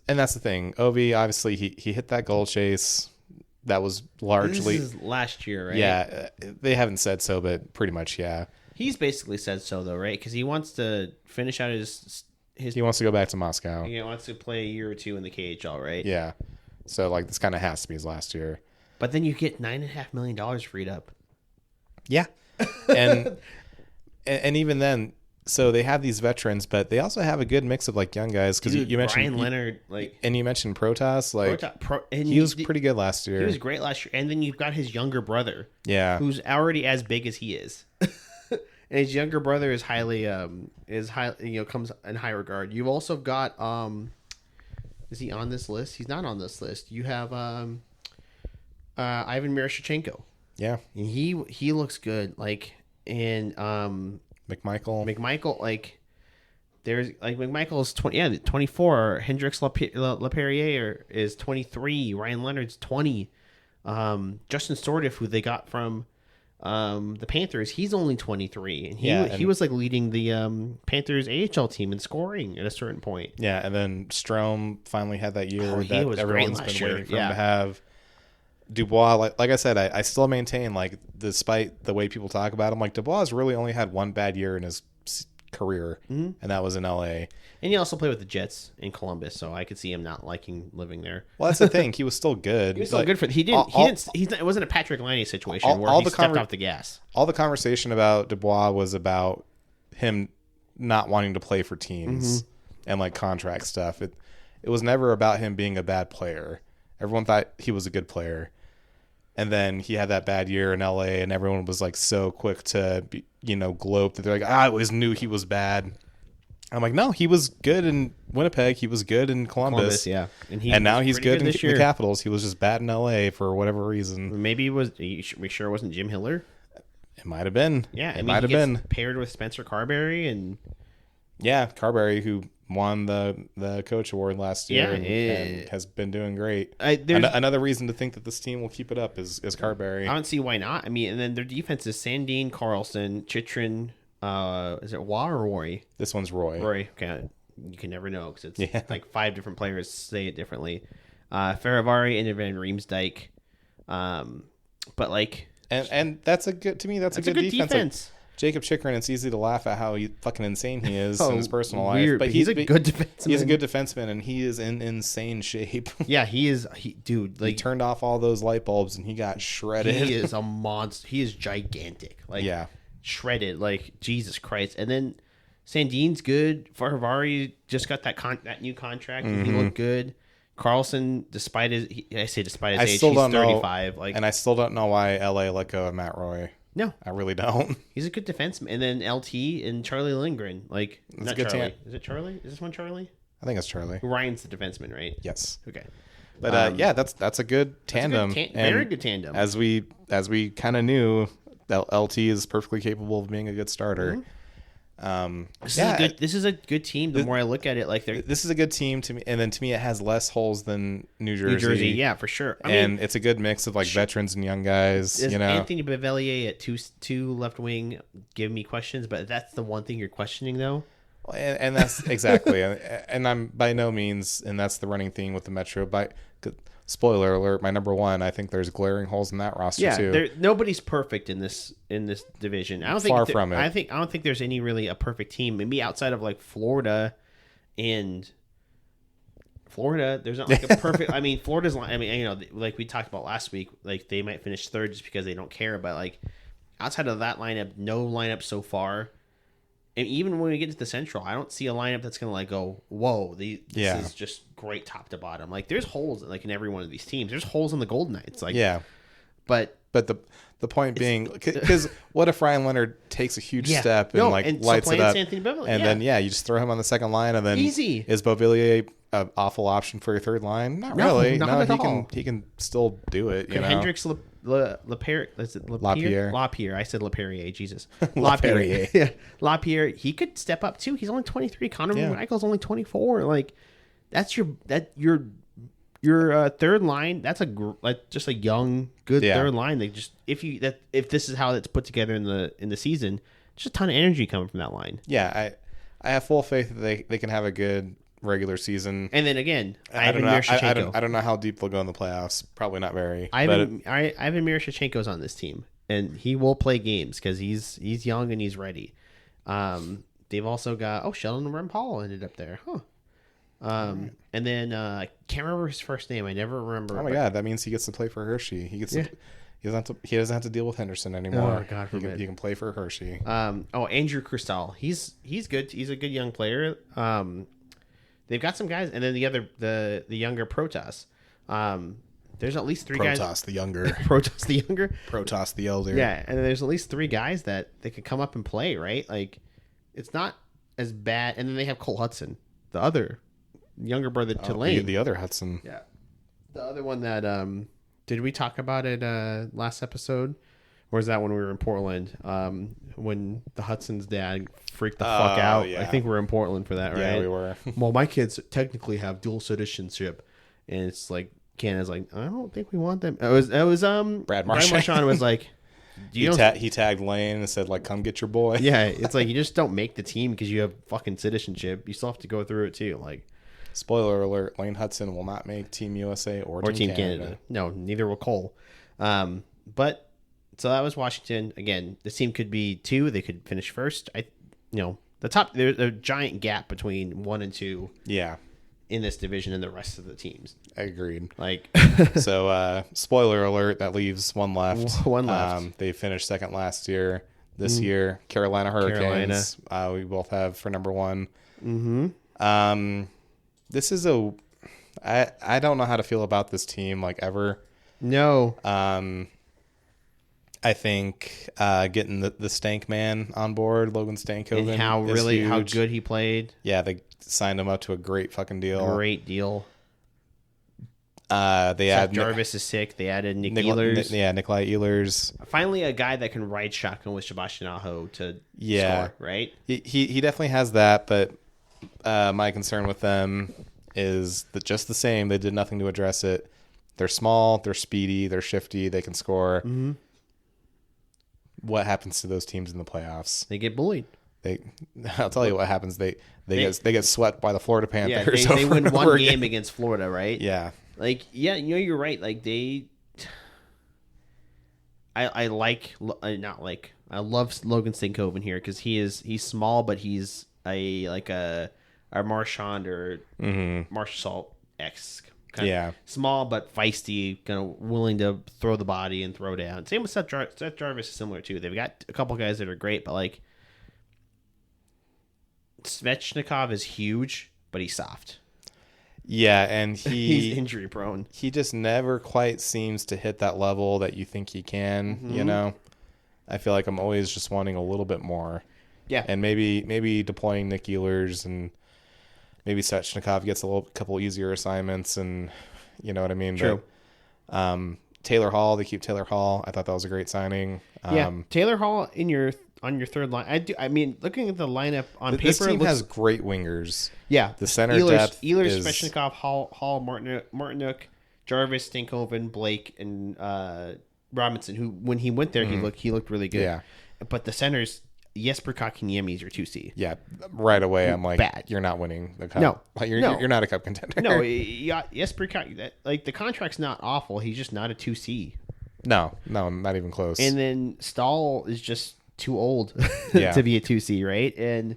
And that's the thing. Ovi, obviously, he hit that goal chase. That was largely... This is last year, right? Yeah. They haven't said so, but pretty much, yeah. He's basically said so, though, right? Because he wants to finish out his... He wants to go back to Moscow. He wants to play a year or 2 in the KHL, right? Yeah. So, like, this kind of has to be his last year. But then you get $9.5 million freed up. Yeah. And even then, so they have these veterans, but they also have a good mix of, like, young guys. Because you mentioned... Brian Leonard, like... And you mentioned Protas. Like, he was pretty good last year. He was great last year. And then you've got his younger brother. Yeah. Who's already as big as he is. And his younger brother is comes in high regard. You've also got is he on this list? He's not on this list. You have Ivan Miroshnichenko. Yeah. And he looks good. Like, and McMichael, like, there's like McMichael is 24. Hendrix Laperriere is 23. Ryan Leonard's 20. Justin Sordiff, who they got from the Panthers, he's only 23, and he was like leading the Panthers AHL team in scoring at a certain point. Yeah, and then Strome finally had that year that everyone's been waiting for him to have. Dubois, like I said, I still maintain, like, despite the way people talk about him, like, Dubois has really only had one bad year in his career, and that was in LA. And he also played with the Jets in Columbus, so I could see him not liking living there. Well, that's the thing. He was still good. He was still good for. It wasn't a Patrick Laine situation where he stepped off the gas. All the conversation about Dubois was about him not wanting to play for teams and, like, contract stuff. It was never about him being a bad player. Everyone thought he was a good player. And then he had that bad year in LA, and everyone was, like, so quick to gloat that they're like, I always knew he was bad. I'm like, no, he was good in Winnipeg. He was good in Columbus. Yeah. And now he's good in the Capitals. He was just bad in LA for whatever reason. Maybe you sure it wasn't Jim Hiller? It might have been. Yeah, it might have been. Paired with Spencer Carberry and... Yeah, Carberry, who won the coach award last year and has been doing great. Another reason to think that this team will keep it up is Carberry. I don't see why not. I mean, and then their defense is Sandin, Carlson, Chychrun, Is it Wa or Roy? This one's Roy. Roy. Okay, you can never know because it's like 5 different players say it differently. Farivari and Van Riemsdyk. But like, and that's a good to me. That's a good defense. Like, Jacob Chikrin, it's easy to laugh at how fucking insane he is in his personal weird, life, but he's a good defenseman. He's a good defenseman, and he is in insane shape. Yeah, he is. Dude, like he turned off all those light bulbs, and he got shredded. He is a monster. He is gigantic. Like shredded. Like Jesus Christ. And then Sandin's good. Farivari just got that new contract, and he looked good. Carlson, despite his age, he's 35. Like, and I still don't know why LA let go of Matt Roy. No, I really don't. He's a good defenseman. And then LT and Charlie Lindgren. Like, it's not Charlie. Is it Charlie? Is this one Charlie? I think it's Charlie. Ryan's the defenseman, right? Yes. Okay. But that's a good tandem. Very good tandem. As we kind of knew, LT is perfectly capable of being a good starter. This is a good team. The more I look at it, like this is a good team to me, and then to me, it has less holes than New Jersey. Yeah, for sure. I mean, it's a good mix of like veterans and young guys. You know, Anthony Bevelier at two left wing give me questions, but that's the one thing you're questioning though. And that's exactly, and I'm by no means, and that's the running theme with the Metro. Spoiler alert, my number one. I think there's glaring holes in that roster too. Nobody's perfect in this division. I don't think far from it. I don't think there's any really a perfect team. Maybe outside of like Florida, there's not like a perfect. I mean, Florida's. I mean, like we talked about last week, like they might finish third just because they don't care. But like outside of that lineup, no lineup so far. And even when we get to the Central, I don't see a lineup that's going to like go, whoa, this is just great top to bottom. Like there's holes like in every one of these teams. There's holes in the Golden Knights. Like but the point being, because what if Ryan Leonard takes a huge step and lights it up, and then you just throw him on the second line, and then easy. Is Beauvillier an awful option for your third line? Not really. No, he can still do it. You know, Hendricks Lapierre. Lapierre. I said Laperriere. Jesus. Laperriere. Yeah. Lapierre. He could step up too. He's only 23. Connor Michael's only 24. Like that's your third line. That's just a young, good third line. They just if this is how it's put together in the season, just a ton of energy coming from that line. Yeah, I have full faith that they can have a good regular season. And then again, I don't know how deep they'll go in the playoffs. Probably not very. Ivan Miroshnichenko's on this team, and he will play games because he's young and he's ready. They've also got Sheldon Rempal ended up there, and then I can't remember his first name. I never remember. Oh my god, that means he gets to play for Hershey. He doesn't have to deal with Henderson anymore. Oh God, he can play for Hershey. Andrew Cristal. He's good. He's a good young player. They've got some guys, and then the younger Protas. There's at least three guys. Protas the younger. Protas the younger. Protas the elder. Yeah, and there's at least 3 guys that they could come up and play, right? Like, it's not as bad. And then they have Cole Hudson, the other younger brother to Lane. The other Hudson. Yeah. The other one that, did we talk about it last episode? Or was that when we were in Portland? When the Hudson's dad freaked the fuck out. Yeah. I think we were in Portland for that, right? Yeah, we were. Well, my kids technically have dual citizenship. And it's like, Canada's like, I don't think we want them. It was Brad Marchand was like, he tagged Lane and said, like, come get your boy. Yeah, it's like you just don't make the team because you have fucking citizenship. You still have to go through it too. Like, spoiler alert, Lane Hudson will not make Team USA or Team Canada. No, neither will Cole. But so that was Washington. Again, this team could be 2. They could finish first. There's a giant gap between 1 and 2. Yeah. In this division and the rest of the teams. Agreed. Like, so spoiler alert, that leaves one left. One left. They finished second last year. This year, Carolina Hurricanes. We both have for number 1. Mm-hmm. This is I don't know how to feel about this team like ever. No. I think getting the Stank Man on board, Logan Stankoven, and how good he played. Yeah, they signed him up to a great fucking deal. Great deal. They added Jarvis is sick. They added Ehlers. Nikolai Ehlers. Finally, a guy that can ride shotgun with Sebastian Aho to score. Right. He definitely has that, but my concern with them is that just the same. They did nothing to address it. They're small. They're speedy. They're shifty. They can score. Mm-hmm. what happens to those teams in the playoffs? They get bullied. I'll tell you what happens. They get swept by the Florida Panthers. Yeah, they win one game against Florida, right? Yeah. Like, yeah, you're right. Like I love Logan Stankoven here because he's small, but he's a Marchand or Marshall X. Yeah. Small but feisty, kind of willing to throw the body and throw down. Same with Seth Jarvis is similar too. They've got a couple guys that are great, but like Svechnikov is huge, but he's soft. Yeah, and he's injury prone. He just never quite seems to hit that level that you think he can, you know? I feel like I'm always just wanting a little bit more. Yeah. And maybe deploying Nick Ehlers and maybe Svechnikov gets a couple easier assignments, and you know what I mean? True. But, Taylor Hall, they keep Taylor Hall. I thought that was a great signing. Taylor Hall on your third line. I mean, looking at the lineup on paper, this team has great wingers. Yeah, the center depth Ehlers, is Svechnikov, Hall, Martinook, Jarvis, Stankoven, Blake, and Robinson. Who, when he went there, he looked really good. Yeah, but the centers, Jesper Kotkaniemi is your 2C. Yeah, right away I'm like, bad. You're not winning the cup. No, like, you're not a cup contender. No, Jesper like the contract's not awful. He's just not a 2C. No, not even close. And then Stahl is just too old Yeah. to be a 2C, right? And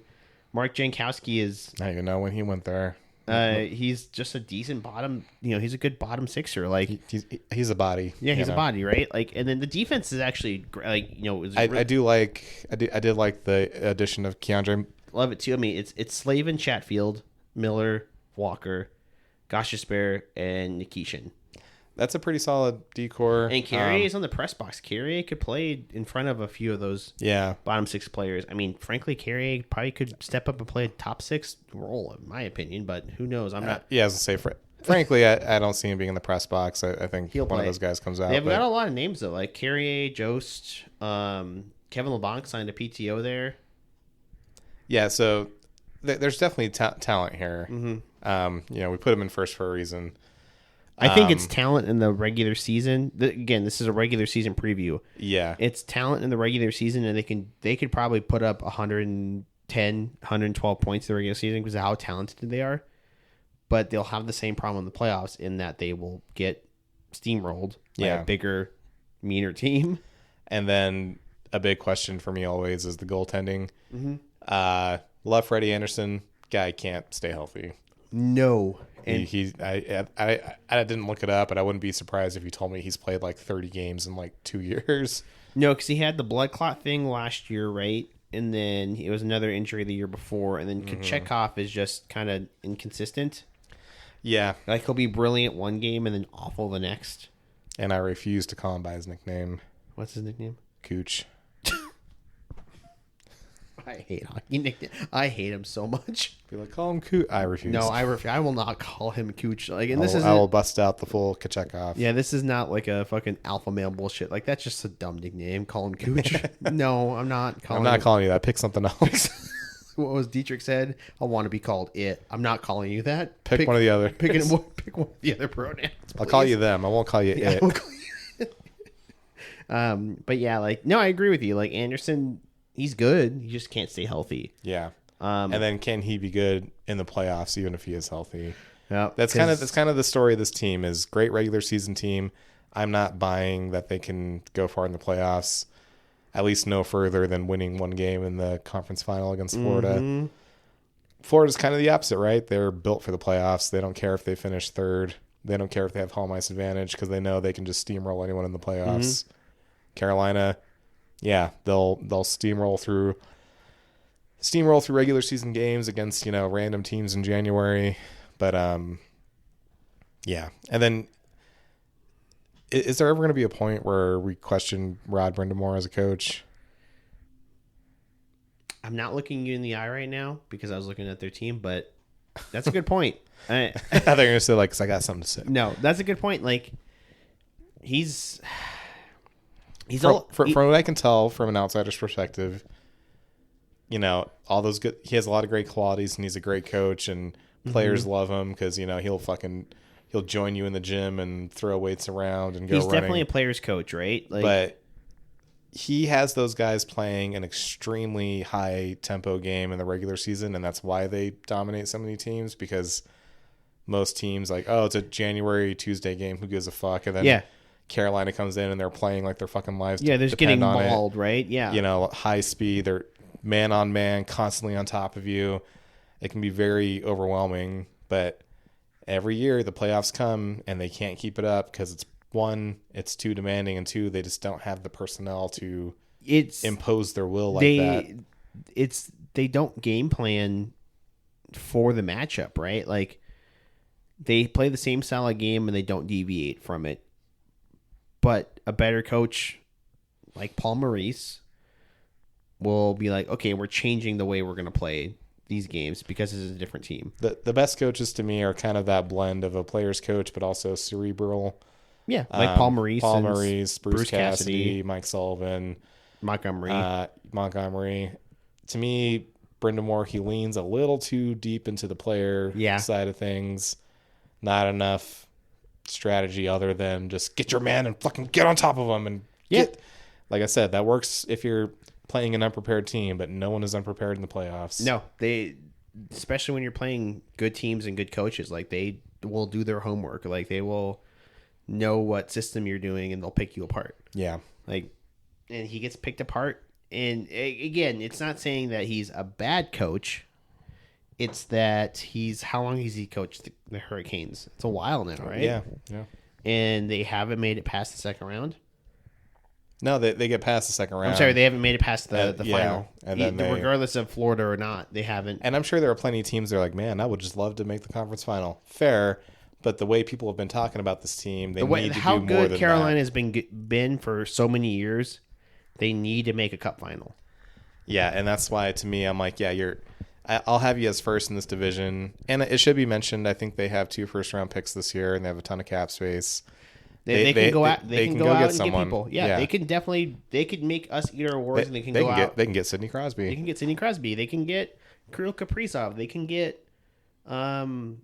Mark Jankowski is... I don't even know when he went there. He's just a decent bottom... he's a good bottom sixer. Like he's a body. Yeah, he's a body, right? Like, and then the defense is actually... I did like the addition of Keandre. Love it, too. I mean, it's Slavin, Chatfield, Miller, Walker, Gostisbehere, and Nikishin. That's a pretty solid decor. And Carrier is on the press box. Carrier could play in front of a few of those bottom six players. I mean, frankly, Carrier probably could step up and play a top six role, in my opinion, but who knows? I'm not... Yeah, I was going to say, frankly, I don't see him being in the press box. I think one of those guys comes out. They've got a lot of names, though, like Carrier, Jost, Kevin LeBlanc signed a PTO there. Yeah, so there's definitely talent here. Mm-hmm. We put him in first for a reason. I think it's talent in the regular season. Again, this is a regular season preview. Yeah. It's talent in the regular season, and they could probably put up 110, 112 points in the regular season because of how talented they are. But they'll have the same problem in the playoffs in that they will get steamrolled by a bigger, meaner team. And then a big question for me always is the goaltending. Love Freddie Anderson. Guy can't stay healthy. No. And I didn't look it up, but I wouldn't be surprised if you told me he's played like 30 games in like 2 years. No, because he had the blood clot thing last year, right? And then it was another injury the year before. And then Kochetkov is just kind of inconsistent. Yeah. Like he'll be brilliant one game and then awful the next. And I refuse to call him by his nickname. What's his nickname? Cooch. I hate hockey nickname. I hate him so much. Be like, call him Cooch. I refuse. No, I will not call him Cooch. Like, and I will bust out the full Kochetkov. Yeah, this is not like a fucking alpha male bullshit. Like that's just a dumb nickname. Call him Cooch. No, I'm not calling. I'm not calling you that. Pick something else. What was Dietrich said? I want to be called it. I'm not calling you that. Pick one of the other. Pick one of the other pronouns. Please. I'll call you them. I won't call you it. I won't call you it. But yeah, like no, I agree with you. Like Anderson. He's good. He just can't stay healthy. Yeah. And then can he be good in the playoffs even if he is healthy? Yeah. That's kind of the story of this team is great regular season team. I'm not buying that they can go far in the playoffs, at least no further than winning one game in the conference final against Florida. Florida's kind of the opposite, right? They're built for the playoffs. They don't care if they finish third. They don't care if they have home ice advantage because they know they can just steamroll anyone in the playoffs. Carolina, yeah, they'll steamroll through regular season games against, random teams in January. But yeah. And then is there ever going to be a point where we question Rod Brindamore as a coach? I'm not looking you in the eye right now because I was looking at their team, but that's a good point. I thought they were going to say, like, 'cause I got something to say. No, that's a good point. Like, he's from what I can tell from an outsider's perspective, all those good. He has a lot of great qualities, and he's a great coach, and players love him because he'll join you in the gym and throw weights around and go. He's running. definitely a player's coach, right? Like, but he has those guys playing an extremely high tempo game in the regular season, and that's why they dominate so many teams, because most teams like, oh, it's a January Tuesday game, who gives a fuck? And then Carolina comes in and they're playing like their fucking lives. Yeah, they're just getting mauled, right? Yeah. You know, high speed, they're man on man, constantly on top of you. It can be very overwhelming, but every year the playoffs come and they can't keep it up because it's one, it's too demanding, and two, they just don't have the personnel to impose their will like that. They don't game plan for the matchup, right? Like they play the same style of game and they don't deviate from it. But a better coach like Paul Maurice will be like, okay, we're changing the way we're going to play these games because this is a different team. The best coaches to me are kind of that blend of a player's coach, but also cerebral. Yeah, like Paul Maurice, Bruce Cassidy, Mike Sullivan, Montgomery. To me, Brendan Moore, he leans a little too deep into the player side of things. Not enough strategy other than just get your man and fucking get on top of him and get. Like I said, that works if you're playing an unprepared team, but no one is unprepared in the playoffs. No, especially when you're playing good teams and good coaches, like they will do their homework. Like they will know what system you're doing and they'll pick you apart. Yeah. Like, and he gets picked apart. And again, it's not saying that he's a bad coach. It's that how long has he coached the Hurricanes? It's a while now, right? Yeah. And they haven't made it past the second round? No, they get past the second round. I'm sorry, they haven't made it past the final. And then regardless of Florida or not, they haven't. And I'm sure there are plenty of teams that are like, man, I would just love to make the conference final. Fair, but the way people have been talking about this team, they need to do more than that. How good Carolina has been for so many years, they need to make a cup final. Yeah, and that's why, to me, I'm like, yeah, I'll have you as first in this division. And it should be mentioned, I think they have 2 first-round picks this year, and they have a ton of cap space. They can go out and get people. Yeah, they can make us eat our words, and they can go out. They can get Sidney Crosby. They can get Sidney Crosby. They can get Kirill Kaprizov. They can get Connor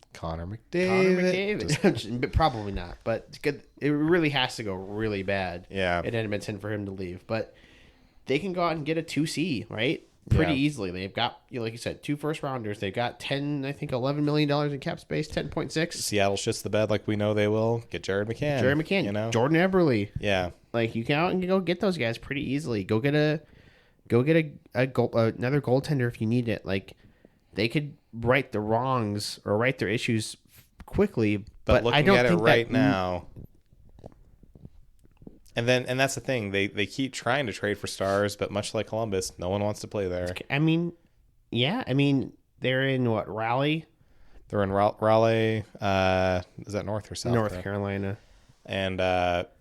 McDavid. But probably not. But it really has to go really bad. Yeah, in Edmonton for him to leave. But they can go out and get a 2C, right? Pretty easily. They've got, like you said, 2 first rounders. They've got $11 million in cap space, 10.6. Seattle shits the bed like we know they will. Get Jared McCann. You know, Jordan Eberle. Yeah, like you can out and go get those guys pretty easily. Go get another goaltender if you need it. Like they could right the wrongs or right their issues quickly. But looking I don't at think it right now. And that's the thing. They keep trying to trade for stars, but much like Columbus, no one wants to play there. I mean, they're in what, Raleigh? They're in Raleigh. Is that North or South? North Carolina. And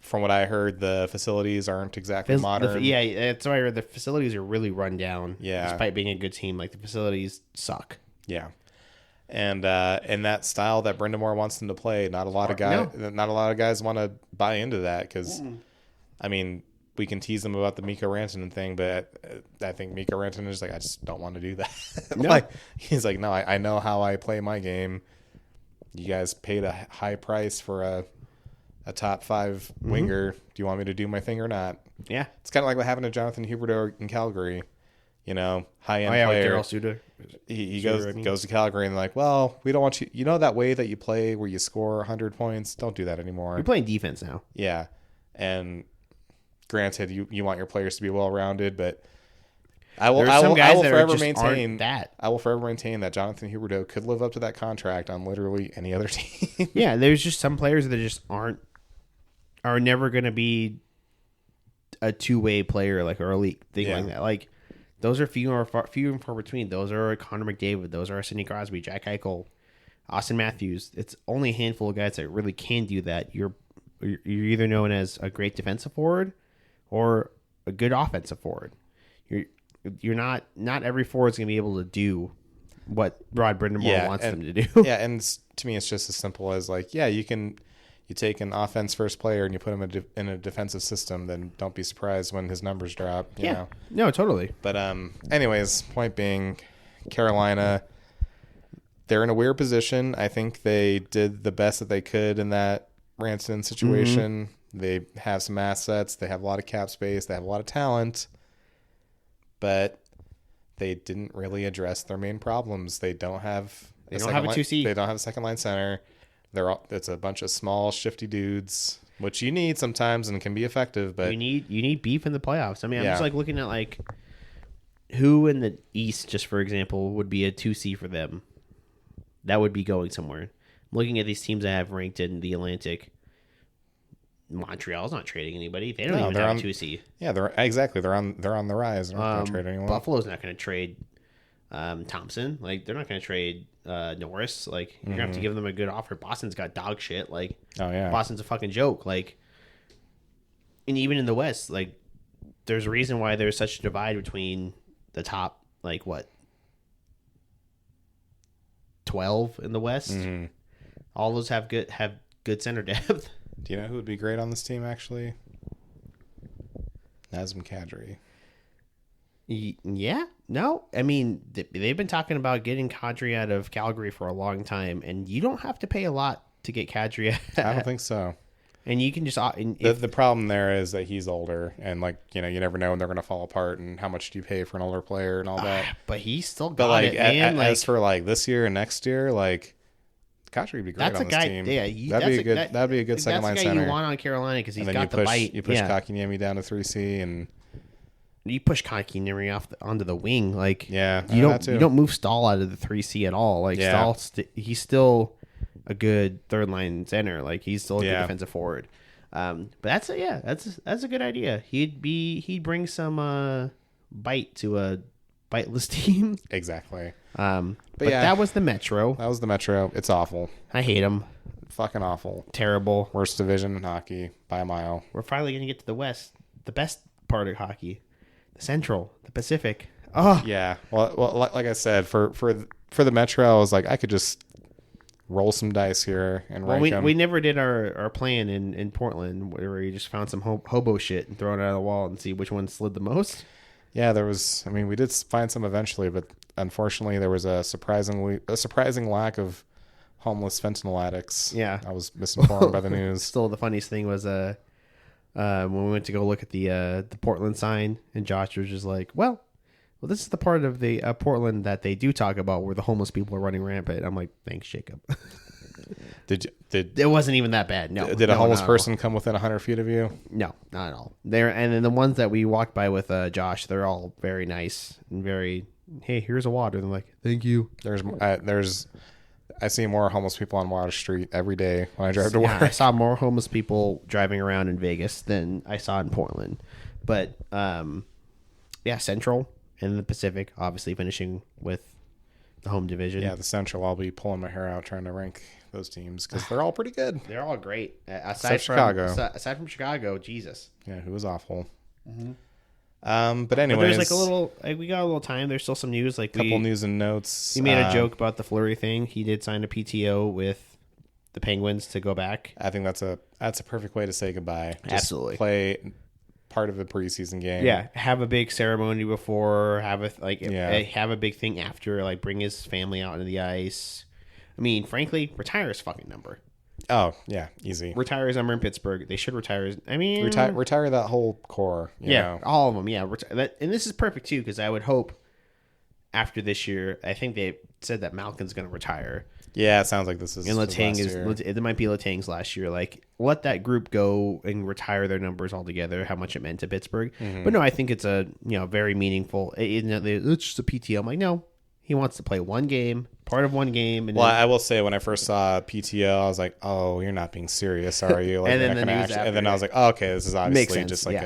from what I heard, the facilities aren't exactly modern. That's what I heard. The facilities are really run down. Yeah. Despite being a good team, like the facilities suck. Yeah. And in that style that Brendan Moore wants them to play, not a lot of guys want to buy into that because. I mean, we can tease them about the Mikko Rantanen thing, but I think Mikko Rantanen is like, I just don't want to do that. No. He's like, no, I know how I play my game. You guys paid a high price for a top 5 winger. Do you want me to do my thing or not? Yeah. It's kind of like what happened to Jonathan Huberdeau in Calgary. You know, high-end player. Daryl Suter. He goes to Calgary and they're like, well, we don't want you. You know that way that you play where you score 100 points? Don't do that anymore. You're playing defense now. Yeah. And granted, you want your players to be well-rounded, but I will forever maintain that Jonathan Huberdeau could live up to that contract on literally any other team. Yeah, there's just some players that just are never going to be a two-way player like or elite thing like that. Like those are few and far between. Those are Connor McDavid. Those are Sidney Crosby, Jack Eichel, Austin Matthews. It's only a handful of guys that really can do that. You're either known as a great defensive forward or a good offensive forward. You're not every forward's gonna be able to do what Rod Brind'Amour wants them to do. Yeah, and to me, it's just as simple as like, you take an offense first player and you put him in a defensive system, then don't be surprised when his numbers drop. You know? No, totally. But anyways, point being, Carolina, they're in a weird position. I think they did the best that they could in that Ranson situation. They have some assets. They have a lot of cap space. They have a lot of talent. But they didn't really address their main problems. They don't have They don't have a 2C. They don't have a second line center. It's a bunch of small, shifty dudes, which you need sometimes and can be effective. But you need beef in the playoffs. I mean, I'm just like looking at like who in the East, just for example, would be a 2C for them. That would be going somewhere. I'm looking at these teams I have ranked in the Atlantic. Montreal's not trading anybody. They don't even have a 2C. Yeah, they're on the rise. They're not going to trade anyone. Buffalo's not going to trade Thompson. Like, they're not going to trade Norris. Like, you're going to have to give them a good offer. Boston's got dog shit. Like, Boston's a fucking joke. Like, and even in the West, like, there's a reason why there's such a divide between the top, like, what, 12 in the West? Mm-hmm. All those have good center depth. Do you know who would be great on this team, actually? Nazem Kadri. Yeah. No. I mean, they've been talking about getting Kadri out of Calgary for a long time, and you don't have to pay a lot to get Kadri out. I don't think so. And you can just... The problem there is that he's older, and, like, you know, you never know when they're going to fall apart, and how much do you pay for an older player and all that. But he's still got it, man. As for, like, this year and next year, like... Kadri would be great on this team. Yeah, that'd be a good second line center. That's the guy you want on Carolina because he's got the bite. You push Kotkaniemi down to 3C, and you push Kotkaniemi onto the wing. Like, you don't move Stahl out of the 3C at all. Like, Stahl, he's still a good third line center. Like, he's still a good defensive forward. But that's a good idea. He'd bring some bite to a biteless team. Exactly. But that was the Metro. That was the Metro. It's awful. I hate them. Fucking awful. Terrible. Worst division in hockey by a mile. We're finally going to get to the West. The best part of hockey. The Central. The Pacific. Oh. Yeah. Well, like I said, for the Metro, I was like, I could just roll some dice here and rank them. We never did our plan in Portland where you just found some hobo shit and throw it out of the wall and see which one slid the most. Yeah, we did find some eventually, but unfortunately there was a surprising lack of homeless fentanyl addicts. Yeah. I was misinformed by the news. Still, the funniest thing was when we went to go look at the Portland sign, and Josh was just like, well, this is the part of the Portland that they do talk about where the homeless people are running rampant. I'm like, thanks, Jacob. It wasn't even that bad. No. Did a homeless person come within 100 feet of you? No, not at all. And then the ones that we walked by with Josh, they're all very nice and very, hey, here's a water. They're like, thank you. I see more homeless people on Water Street every day when I drive to work. I saw more homeless people driving around in Vegas than I saw in Portland. But Central and the Pacific, obviously finishing with the home division. Yeah, the Central, I'll be pulling my hair out trying to rank those teams because they're all pretty good. They're all great. Aside from Chicago, Jesus. Yeah, who was awful. Mm-hmm. But anyways, but there's we got a little time. There's still some news. Like couple news and notes. He made a joke about the Fleury thing. He did sign a PTO with the Penguins to go back. I think that's a perfect way to say goodbye. Just Absolutely. Play part of a preseason game. Yeah, have a big ceremony before. Have a big thing after. Like, bring his family out into the ice. I mean, frankly, retire his fucking number. Oh yeah, easy. Retire his number in Pittsburgh. They should retire. Retire that whole core. You know? All of them. Yeah, and this is perfect too because I would hope after this year. I think they said that Malkin's going to retire. Yeah, it sounds like this is. And Letang it might be Letang's last year. Like, let that group go and retire their numbers altogether. How much it meant to Pittsburgh. Mm-hmm. But no, I think it's a very meaningful. It's just a PTO. I'm like, no, he wants to play one game. Part of one game. And I will say when I first saw PTO, I was like, "Oh, you're not being serious, are you?" Like, and then I was like, "Oh, okay, this is obviously just like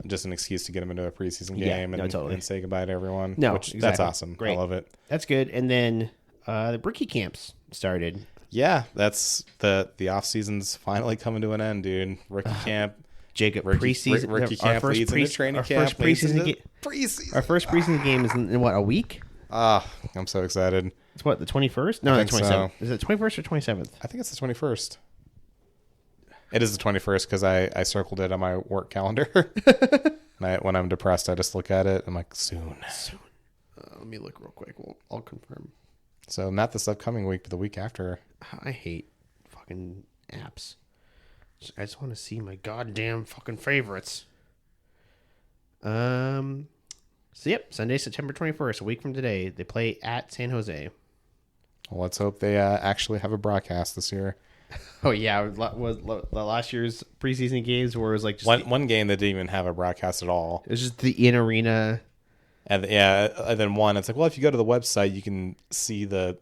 just an excuse to get him into a preseason game and say goodbye to everyone." No, that's awesome. Great. I love it. That's good. And then the rookie camps started. Yeah, that's the off season's finally coming to an end, dude. Rookie camp. Jacob, rookie camp leads into training camp. Our first preseason game is in what, a week? I'm so excited. It's what, the 21st? No, the 27th. So. Is it 21st or 27th? I think it's the 21st. It is the 21st because I circled it on my work calendar. When I'm depressed, I just look at it. I'm like, soon. Let me look real quick. I'll confirm. So not this upcoming week, but the week after. I hate fucking apps. I just want to see my goddamn fucking favorites. So yep, Sunday, September 21st, a week from today, they play at San Jose. Well, let's hope they actually have a broadcast this year. Oh yeah, was the last year's preseason games where it was like just one game that didn't even have a broadcast at all. It was just the in arena. And then one, it's like, well, if you go to the website, you can see the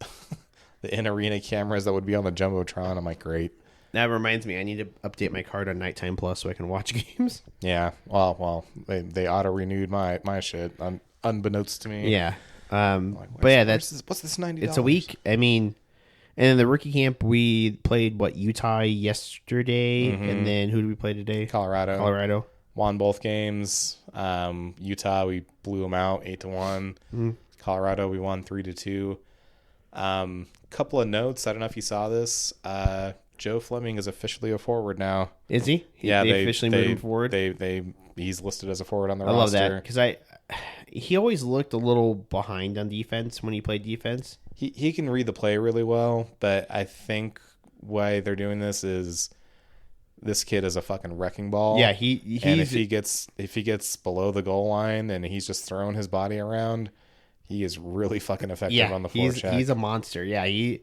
the in arena cameras that would be on the jumbotron. I'm like, great. That reminds me, I need to update my card on Nighttime Plus so I can watch games. Yeah, well, they auto renewed my shit, unbeknownst to me. Yeah, like, but yeah, what's this $90? It's a week. I mean, and in the rookie camp, we played Utah yesterday, and then who did we play today? Colorado. Won both games. Utah, we blew them out 8-1. Colorado, we won 3-2. Couple of notes. I don't know if you saw this. Joe Fleming is officially a forward now. Is he? Yeah, they officially moved him forward. He's listed as a forward on the roster. I love that because he always looked a little behind on defense when he played defense. He can read the play really well, but I think why they're doing this is this kid is a fucking wrecking ball. Yeah, and if he gets below the goal line and he's just throwing his body around, he is really fucking effective on the forecheck. He's a monster. Yeah, he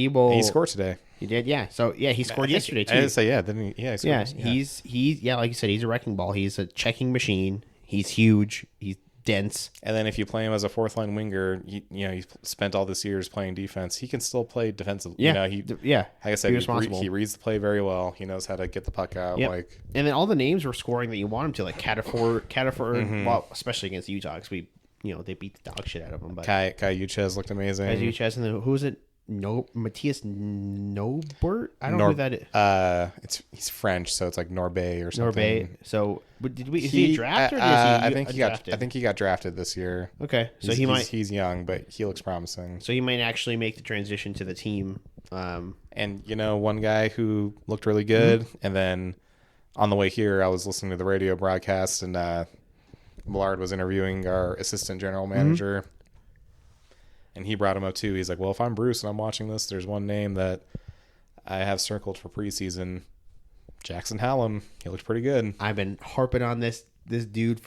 will. He scored today. He did. Yeah. So yeah, he scored yesterday too. I didn't say yeah. Didn't he? Yeah. He's like you said, he's a wrecking ball. He's a checking machine. He's huge. He's dense. And then if you play him as a fourth line winger, he spent all this years playing defense. He can still play defensive. Yeah. Like I said, he reads the play very well. He knows how to get the puck out. Yep. And then all the names were scoring that you want him to, like Cataford, well, especially against Utah because they beat the dog shit out of him. But Kai Uchez looked amazing. Kai Uchez, and then who was it? Matthias Nobert? I don't know who that is. He's French, so it's like Norbet or something. Norbet. So is he drafted? I think he got drafted this year. Okay, so he's young, but he looks promising. So he might actually make the transition to the team. And one guy who looked really good, and then on the way here, I was listening to the radio broadcast, and Millard was interviewing our assistant general manager. And he brought him up too. He's like, well, if I'm Bruce and I'm watching this, there's one name that I have circled for preseason. Jackson Hallam. He looked pretty good. I've been harping on this dude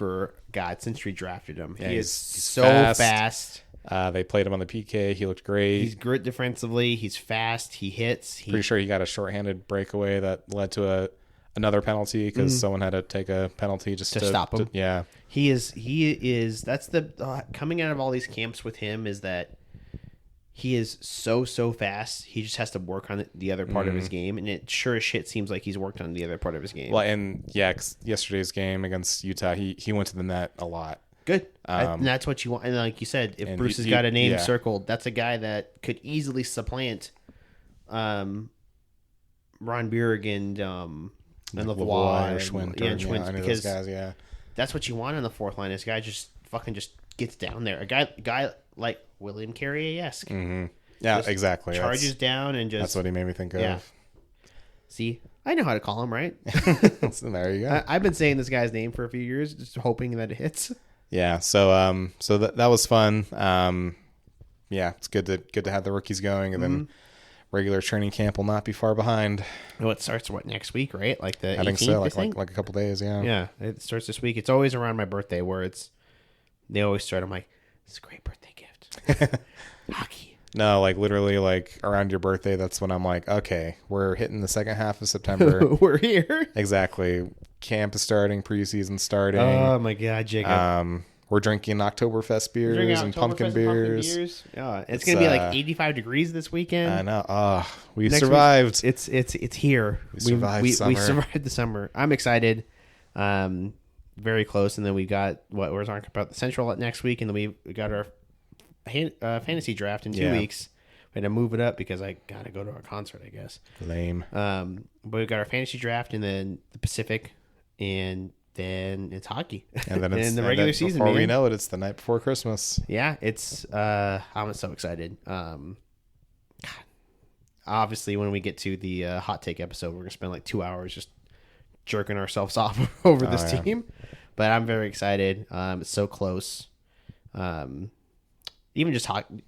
since we drafted him. Yeah, he is so fast. They played him on the PK. He looked great. He's great defensively. He's fast. He hits. Pretty sure he got a shorthanded breakaway that led to another penalty because someone had to take a penalty just to stop him. Yeah. He is. That's the coming out of all these camps with him is that he is so fast. He just has to work on the other part of his game, and it sure as shit seems like he's worked on the other part of his game. Well, and yesterday's game against Utah, he went to the net a lot. Good. And that's what you want. And like you said, if Bruce has got a name circled, that's a guy that could easily supplant Ron Bierg and Lavoie, Schwinn, because those guys, that's what you want on the fourth line. This guy just gets down there. A guy like William Carrier-esque. Mm-hmm. Yeah, just exactly. Charges down and just... That's what he made me think of. Yeah. See, I know how to call him, right? So there you go. I've been saying this guy's name for a few years, just hoping that it hits. Yeah, so that was fun. It's good to have the rookies going, and then regular training camp will not be far behind. Well, it starts next week, right? Like the 18th, I think so, like a couple days. Yeah. Yeah, it starts this week. It's always around my birthday where they always start. I'm like, it's a great birthday gift. Hockey. No, like literally, like around your birthday. That's when I'm like, okay, we're hitting the second half of September. We're here. Exactly. Camp is starting. Preseason starting. Oh my god, Jacob. We're drinking Oktoberfest beers and pumpkin beers. Yeah, it's gonna be like 85 degrees this weekend. I know. We survived. It's here. We survived summer. We survived the summer. I'm excited. Very close, and then we got we're talking about the Central next week, and then we got our fantasy draft in 2 weeks. We had to move it up because I gotta go to a concert, I guess. Lame. But we got our fantasy draft, and then the Pacific, and then it's hockey, and then it's the regular season. Before we know it, it's the night before Christmas. Yeah, it's. I'm so excited. Obviously, when we get to the hot take episode, we're gonna spend like 2 hours just jerking ourselves off over this team. But I'm very excited. It's so close. Even just hockey.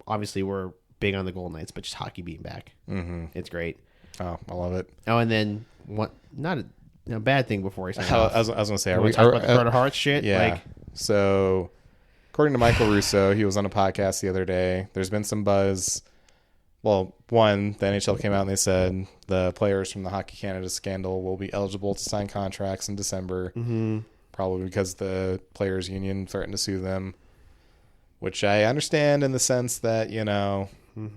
Obviously we're big on the Golden Knights, but just hockey being back, it's great. Oh, I love it. Oh, and then what? Not a bad thing before he signed off. I was going to say, We talk about the Carter Hart shit. Yeah. Like, So, according to Michael Russo, he was on a podcast the other day. There's been some buzz. Well, one, the NHL came out and they said the players from the Hockey Canada scandal will be eligible to sign contracts in December, probably because the players' union threatened to sue them, which I understand in the sense that, you know,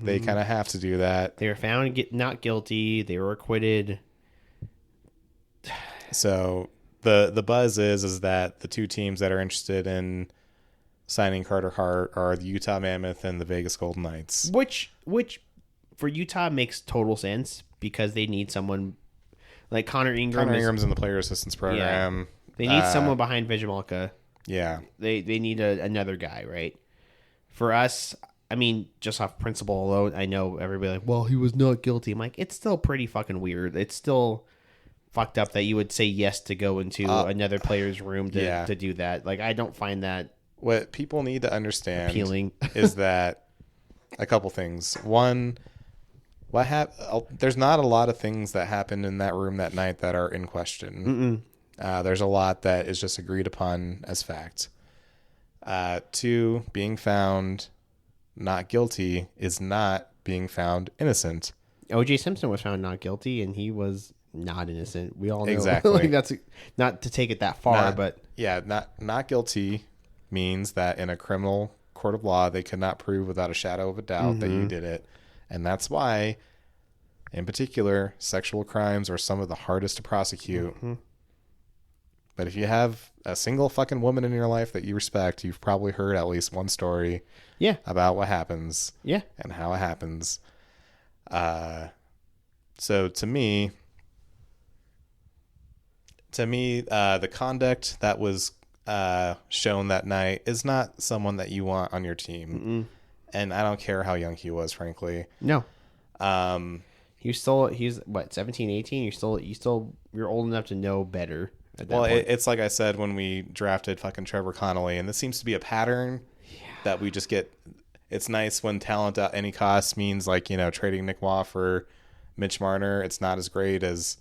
they kind of have to do that. they were found not guilty. They were acquitted. So the buzz is that the two teams that are interested in signing Carter Hart are the Utah Mammoth and the Vegas Golden Knights. Which for Utah makes total sense because they need someone like Connor Ingram. Connor Ingram's in the player assistance program. Yeah. They need someone behind Vijamalka. Yeah. They need another guy, right? For us, I mean, just off principle alone, I know everybody like, well, he was not guilty. I'm like, it's still pretty fucking weird. It's still fucked up that you would say yes to go into another player's room to do that. Like, I don't find that what people need to understand appealing. is that a couple things. One, there's not a lot of things that happened in that room that night that are in question. There's a lot that is just agreed upon as fact. Two, being found not guilty is not being found innocent. O.J. Simpson was found not guilty, and he was not innocent. We all know. Exactly. Like, that's not to take it that far, but yeah, not guilty means that in a criminal court of law they could not prove without a shadow of a doubt that you did it, and that's why, in particular, sexual crimes are some of the hardest to prosecute. But if you have a single fucking woman in your life that you respect, you've probably heard at least one story about what happens and how it happens. So to me, the conduct that was shown that night is not someone that you want on your team. And I don't care how young he was, frankly. No. He's what, 17, 18? You're old enough to know better. Well, it's like I said when we drafted fucking Trevor Connolly, and this seems to be a pattern that we just get. It's nice when talent at any cost means, like, you know, trading Nick Waugh for Mitch Marner. It's not as great as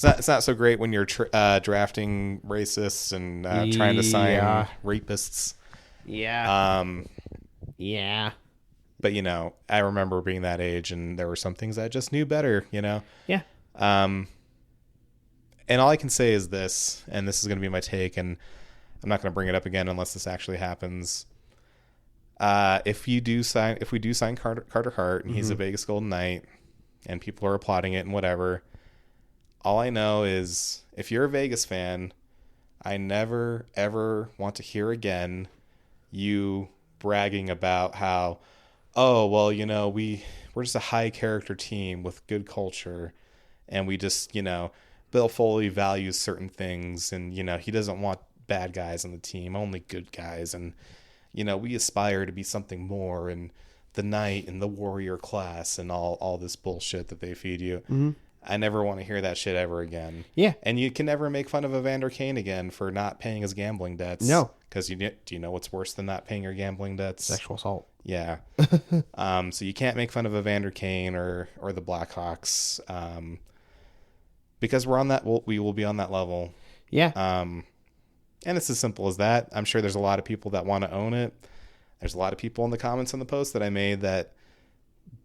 it's not so great when you're drafting racists and trying to sign rapists. Yeah. But, you know, I remember being that age, and there were some things I just knew better. You know. Yeah. And all I can say is this, and this is going to be my take, and I'm not going to bring it up again unless this actually happens. If we do sign Carter Hart, and he's a Vegas Golden Knight, and people are applauding it and whatever, all I know is if you're a Vegas fan, I never, ever want to hear again you bragging about how, oh, well, you know, we're just a high character team with good culture, and we just, you know, Bill Foley values certain things, and, you know, he doesn't want bad guys on the team, only good guys, and, you know, we aspire to be something more, and the knight and the warrior class and all this bullshit that they feed you. I never want to hear that shit ever again. Yeah. And you can never make fun of Evander Kane again for not paying his gambling debts. No. Because do you know what's worse than not paying your gambling debts? Sexual assault. Yeah. So you can't make fun of Evander Kane or the Blackhawks. Because we're on that, we will be on that level. Yeah. And it's as simple as that. I'm sure there's a lot of people that want to own it. There's a lot of people in the comments on the post that I made that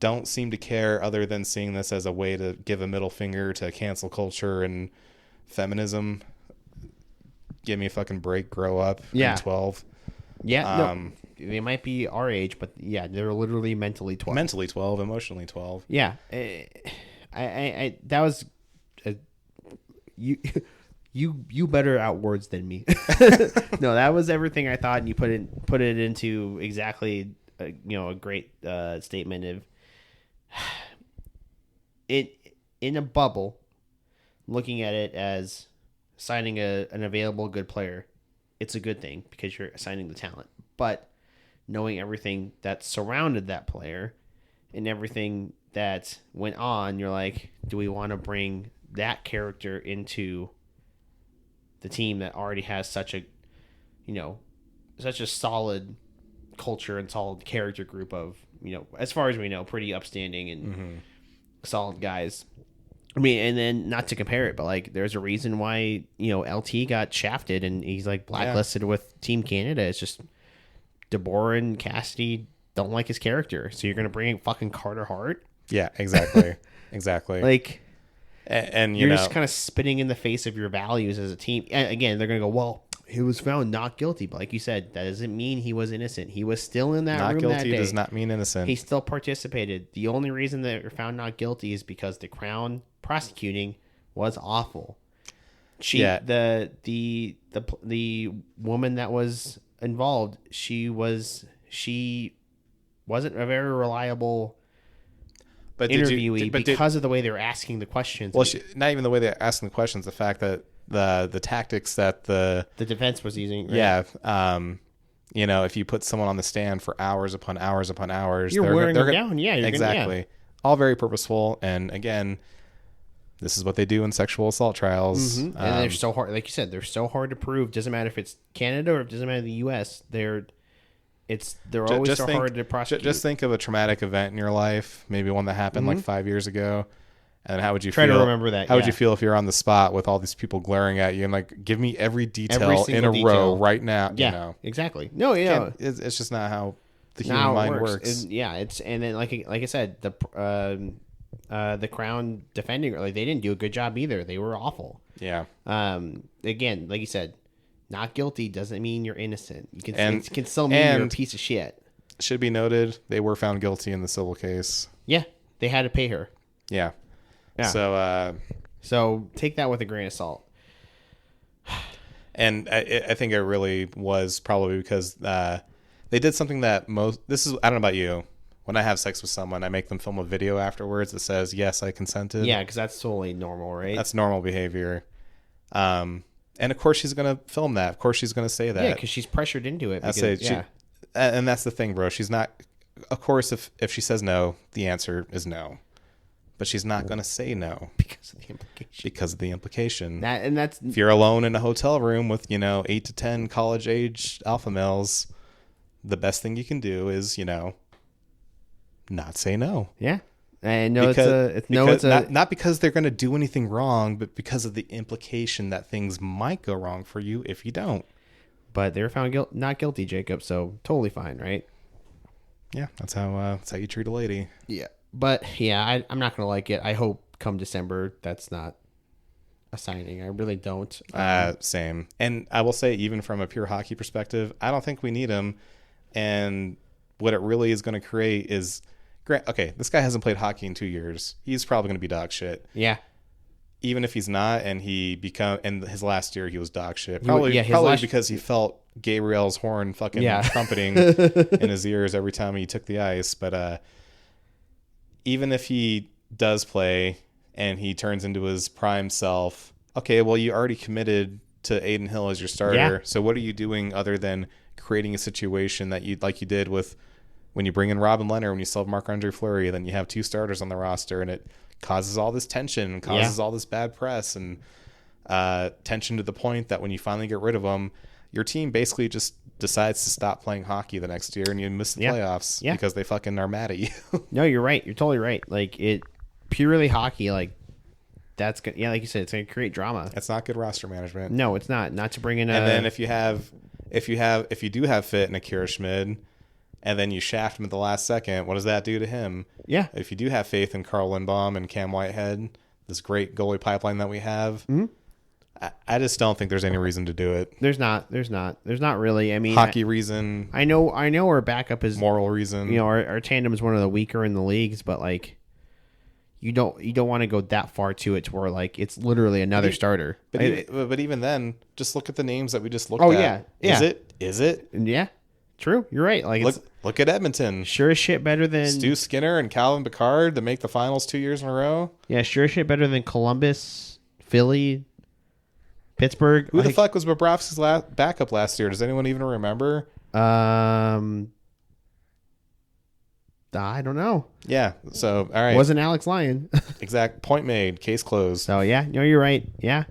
don't seem to care, other than seeing this as a way to give a middle finger to cancel culture and feminism. Give me a fucking break. Grow up. Yeah. I'm 12. Yeah. No, they might be our age, but yeah, they're literally mentally 12. Mentally 12, emotionally 12. Yeah. I that was you better out words than me. No, that was everything I thought, and you put it into exactly a great statement of it in a bubble. Looking at it as signing an available good player, it's a good thing because you're assigning the talent. But knowing everything that surrounded that player and everything that went on, you're like, do we want to bring that character into the team that already has such a solid culture and solid character group of, as far as we know, pretty upstanding and solid guys. I mean, and then not to compare it, but like there's a reason why, LT got shafted and he's like blacklisted with Team Canada. It's just DeBoer and Cassidy don't like his character. So you're going to bring in fucking Carter Hart? Yeah, exactly. Exactly. Like, and you're just kind of spitting in the face of your values as a team. And again, they're going to go, well, he was found not guilty. But like you said, that doesn't mean he was innocent. He was still in that room that day. Not guilty does not mean innocent. He still participated. The only reason they were found not guilty is because the Crown prosecuting was awful. The woman that was involved, she wasn't a very reliable interviewee because of the way they were asking the questions. Well, not even the way they're asking the questions, the fact that the tactics that the defense was using. Right? Yeah. If you put someone on the stand for hours upon hours upon hours, you're wearing them down. Yeah, exactly. All very purposeful. And again, this is what they do in sexual assault trials. Mm-hmm. And they're so hard. Like you said, they're so hard to prove. Doesn't matter if it's Canada or it doesn't matter the U.S. They're always so hard to prosecute. Just think of a traumatic event in your life, maybe one that happened like 5 years ago. And how would you try to remember that? How would you feel if you're on the spot with all these people glaring at you and like, give me every detail in a row right now? Yeah, exactly. No, it's just not how the human mind works. And then like I said, the Crown defending, like they didn't do a good job either. They were awful. Yeah. Again, like you said, not guilty doesn't mean you're innocent. It can still mean you're a piece of shit. Should be noted, they were found guilty in the civil case. Yeah, they had to pay her. Yeah. So take that with a grain of salt. And I think it really was probably because they did something that I don't know about you. When I have sex with someone, I make them film a video afterwards that says, yes, I consented. Yeah, because that's totally normal, right? That's normal behavior. And of course she's going to film that. Of course she's going to say that. Yeah, because she's pressured into it. And that's the thing, bro. She's not... Of course, if she says no, the answer is no. But she's not going to say no. Because of the implication. If you're alone in a hotel room with, 8 to 10 college-age alpha males, the best thing you can do is, not say no. Yeah. And no, not because they're going to do anything wrong, but because of the implication that things might go wrong for you if you don't. But they were found not guilty, Jacob, so totally fine, right? Yeah, that's how you treat a lady. Yeah. But, yeah, I'm not going to like it. I hope come December that's not a signing. I really don't. Same. And I will say, even from a pure hockey perspective, I don't think we need him. And what it really is going to create is... Okay, this guy hasn't played hockey in 2 years. He's probably going to be dog shit. Yeah. Even if he's not, and and his last year he was dog shit. Probably because he felt Gabriel's horn fucking trumpeting in his ears every time he took the ice. But even if he does play and he turns into his prime self, okay, well, you already committed to Aiden Hill as your starter. Yeah. So what are you doing other than creating a situation that you did with when you bring in Robin Leonard, when you still have Marc-Andre Fleury, then you have two starters on the roster, and it causes all this tension, causes all this bad press, and tension to the point that when you finally get rid of them, your team basically just decides to stop playing hockey the next year, and you miss the playoffs because they fucking are mad at you. No, you're right. You're totally right. Like, it purely hockey, like, that's good. Yeah, like you said, it's going to create drama. It's not good roster management. No, it's not. Not to bring in And then if you do have fit in Akira Schmid, and then you shaft him at the last second, what does that do to him? Yeah. If you do have faith in Carl Lindbaum and Cam Whitehead, this great goalie pipeline that we have, I just don't think there's any reason to do it. There's not really. I mean, hockey reason. I know our backup is moral reason. Our tandem is one of the weaker in the leagues, but like, you don't want to go that far to it to where like it's literally another starter. But even then, just look at the names that we just looked at. Oh yeah. Is it? Yeah. True, you're right. Like, look at Edmonton. Sure as shit better than Stu Skinner and Calvin Pickard to make the finals 2 years in a row. Yeah, sure as shit better than Columbus, Philly, Pittsburgh. Who the fuck was Bobrovsky's backup last year? Does anyone even remember? I don't know. Yeah. So all right, wasn't Alex Lyon. Exact point made. Case closed. So yeah, no, you're right. Yeah.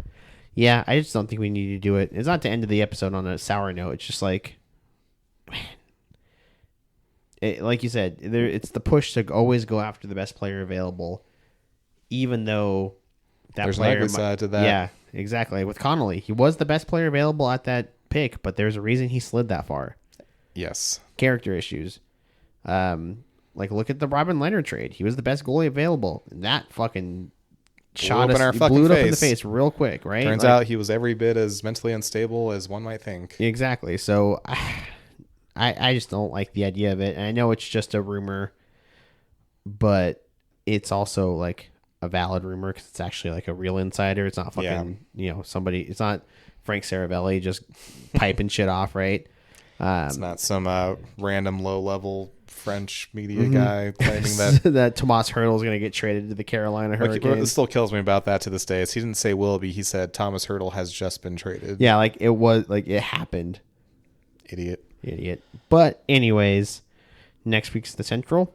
I just don't think we need to do it. It's not to end of the episode on a sour note. It's just like. Man, like you said, it's the push to always go after the best player available. even though there's an ugly side to that. Yeah, exactly. With Connolly, he was the best player available at that pick, but there's a reason he slid that far. Yes. Character issues. Like look at the Robin Leonard trade. He was the best goalie available. And that fucking blew it up in the face real quick, right? Turns out he was every bit as mentally unstable as one might think. Exactly. So I just don't like the idea of it. And I know it's just a rumor, but it's also like a valid rumor because it's actually like a real insider. It's not fucking, somebody. It's not Frank Saravelli just piping shit off, right? It's not some random low-level French media guy claiming that that Tomas Hertl is going to get traded to the Carolina Hurricanes. What still kills me about that to this day is he didn't say will be. He said Thomas Hertl has just been traded. Yeah, like it was like it happened. Idiot. But anyways, next week's the Central.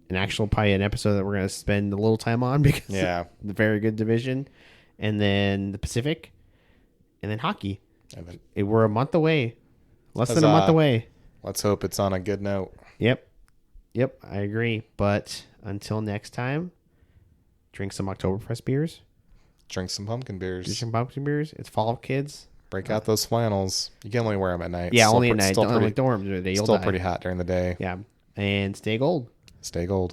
Probably an episode that we're going to spend a little time on because the very good division. And then the Pacific. And then hockey. We're a month away. Less than a month away. Let's hope it's on a good note. Yep, I agree. But until next time, drink some Oktoberfest beers. Drink some pumpkin beers. It's fall, kids. Break out those flannels. You can only wear them at night. Yeah, only at night. Don't like dorms. You'll still die. Pretty hot during the day. Yeah, and stay gold. Stay gold.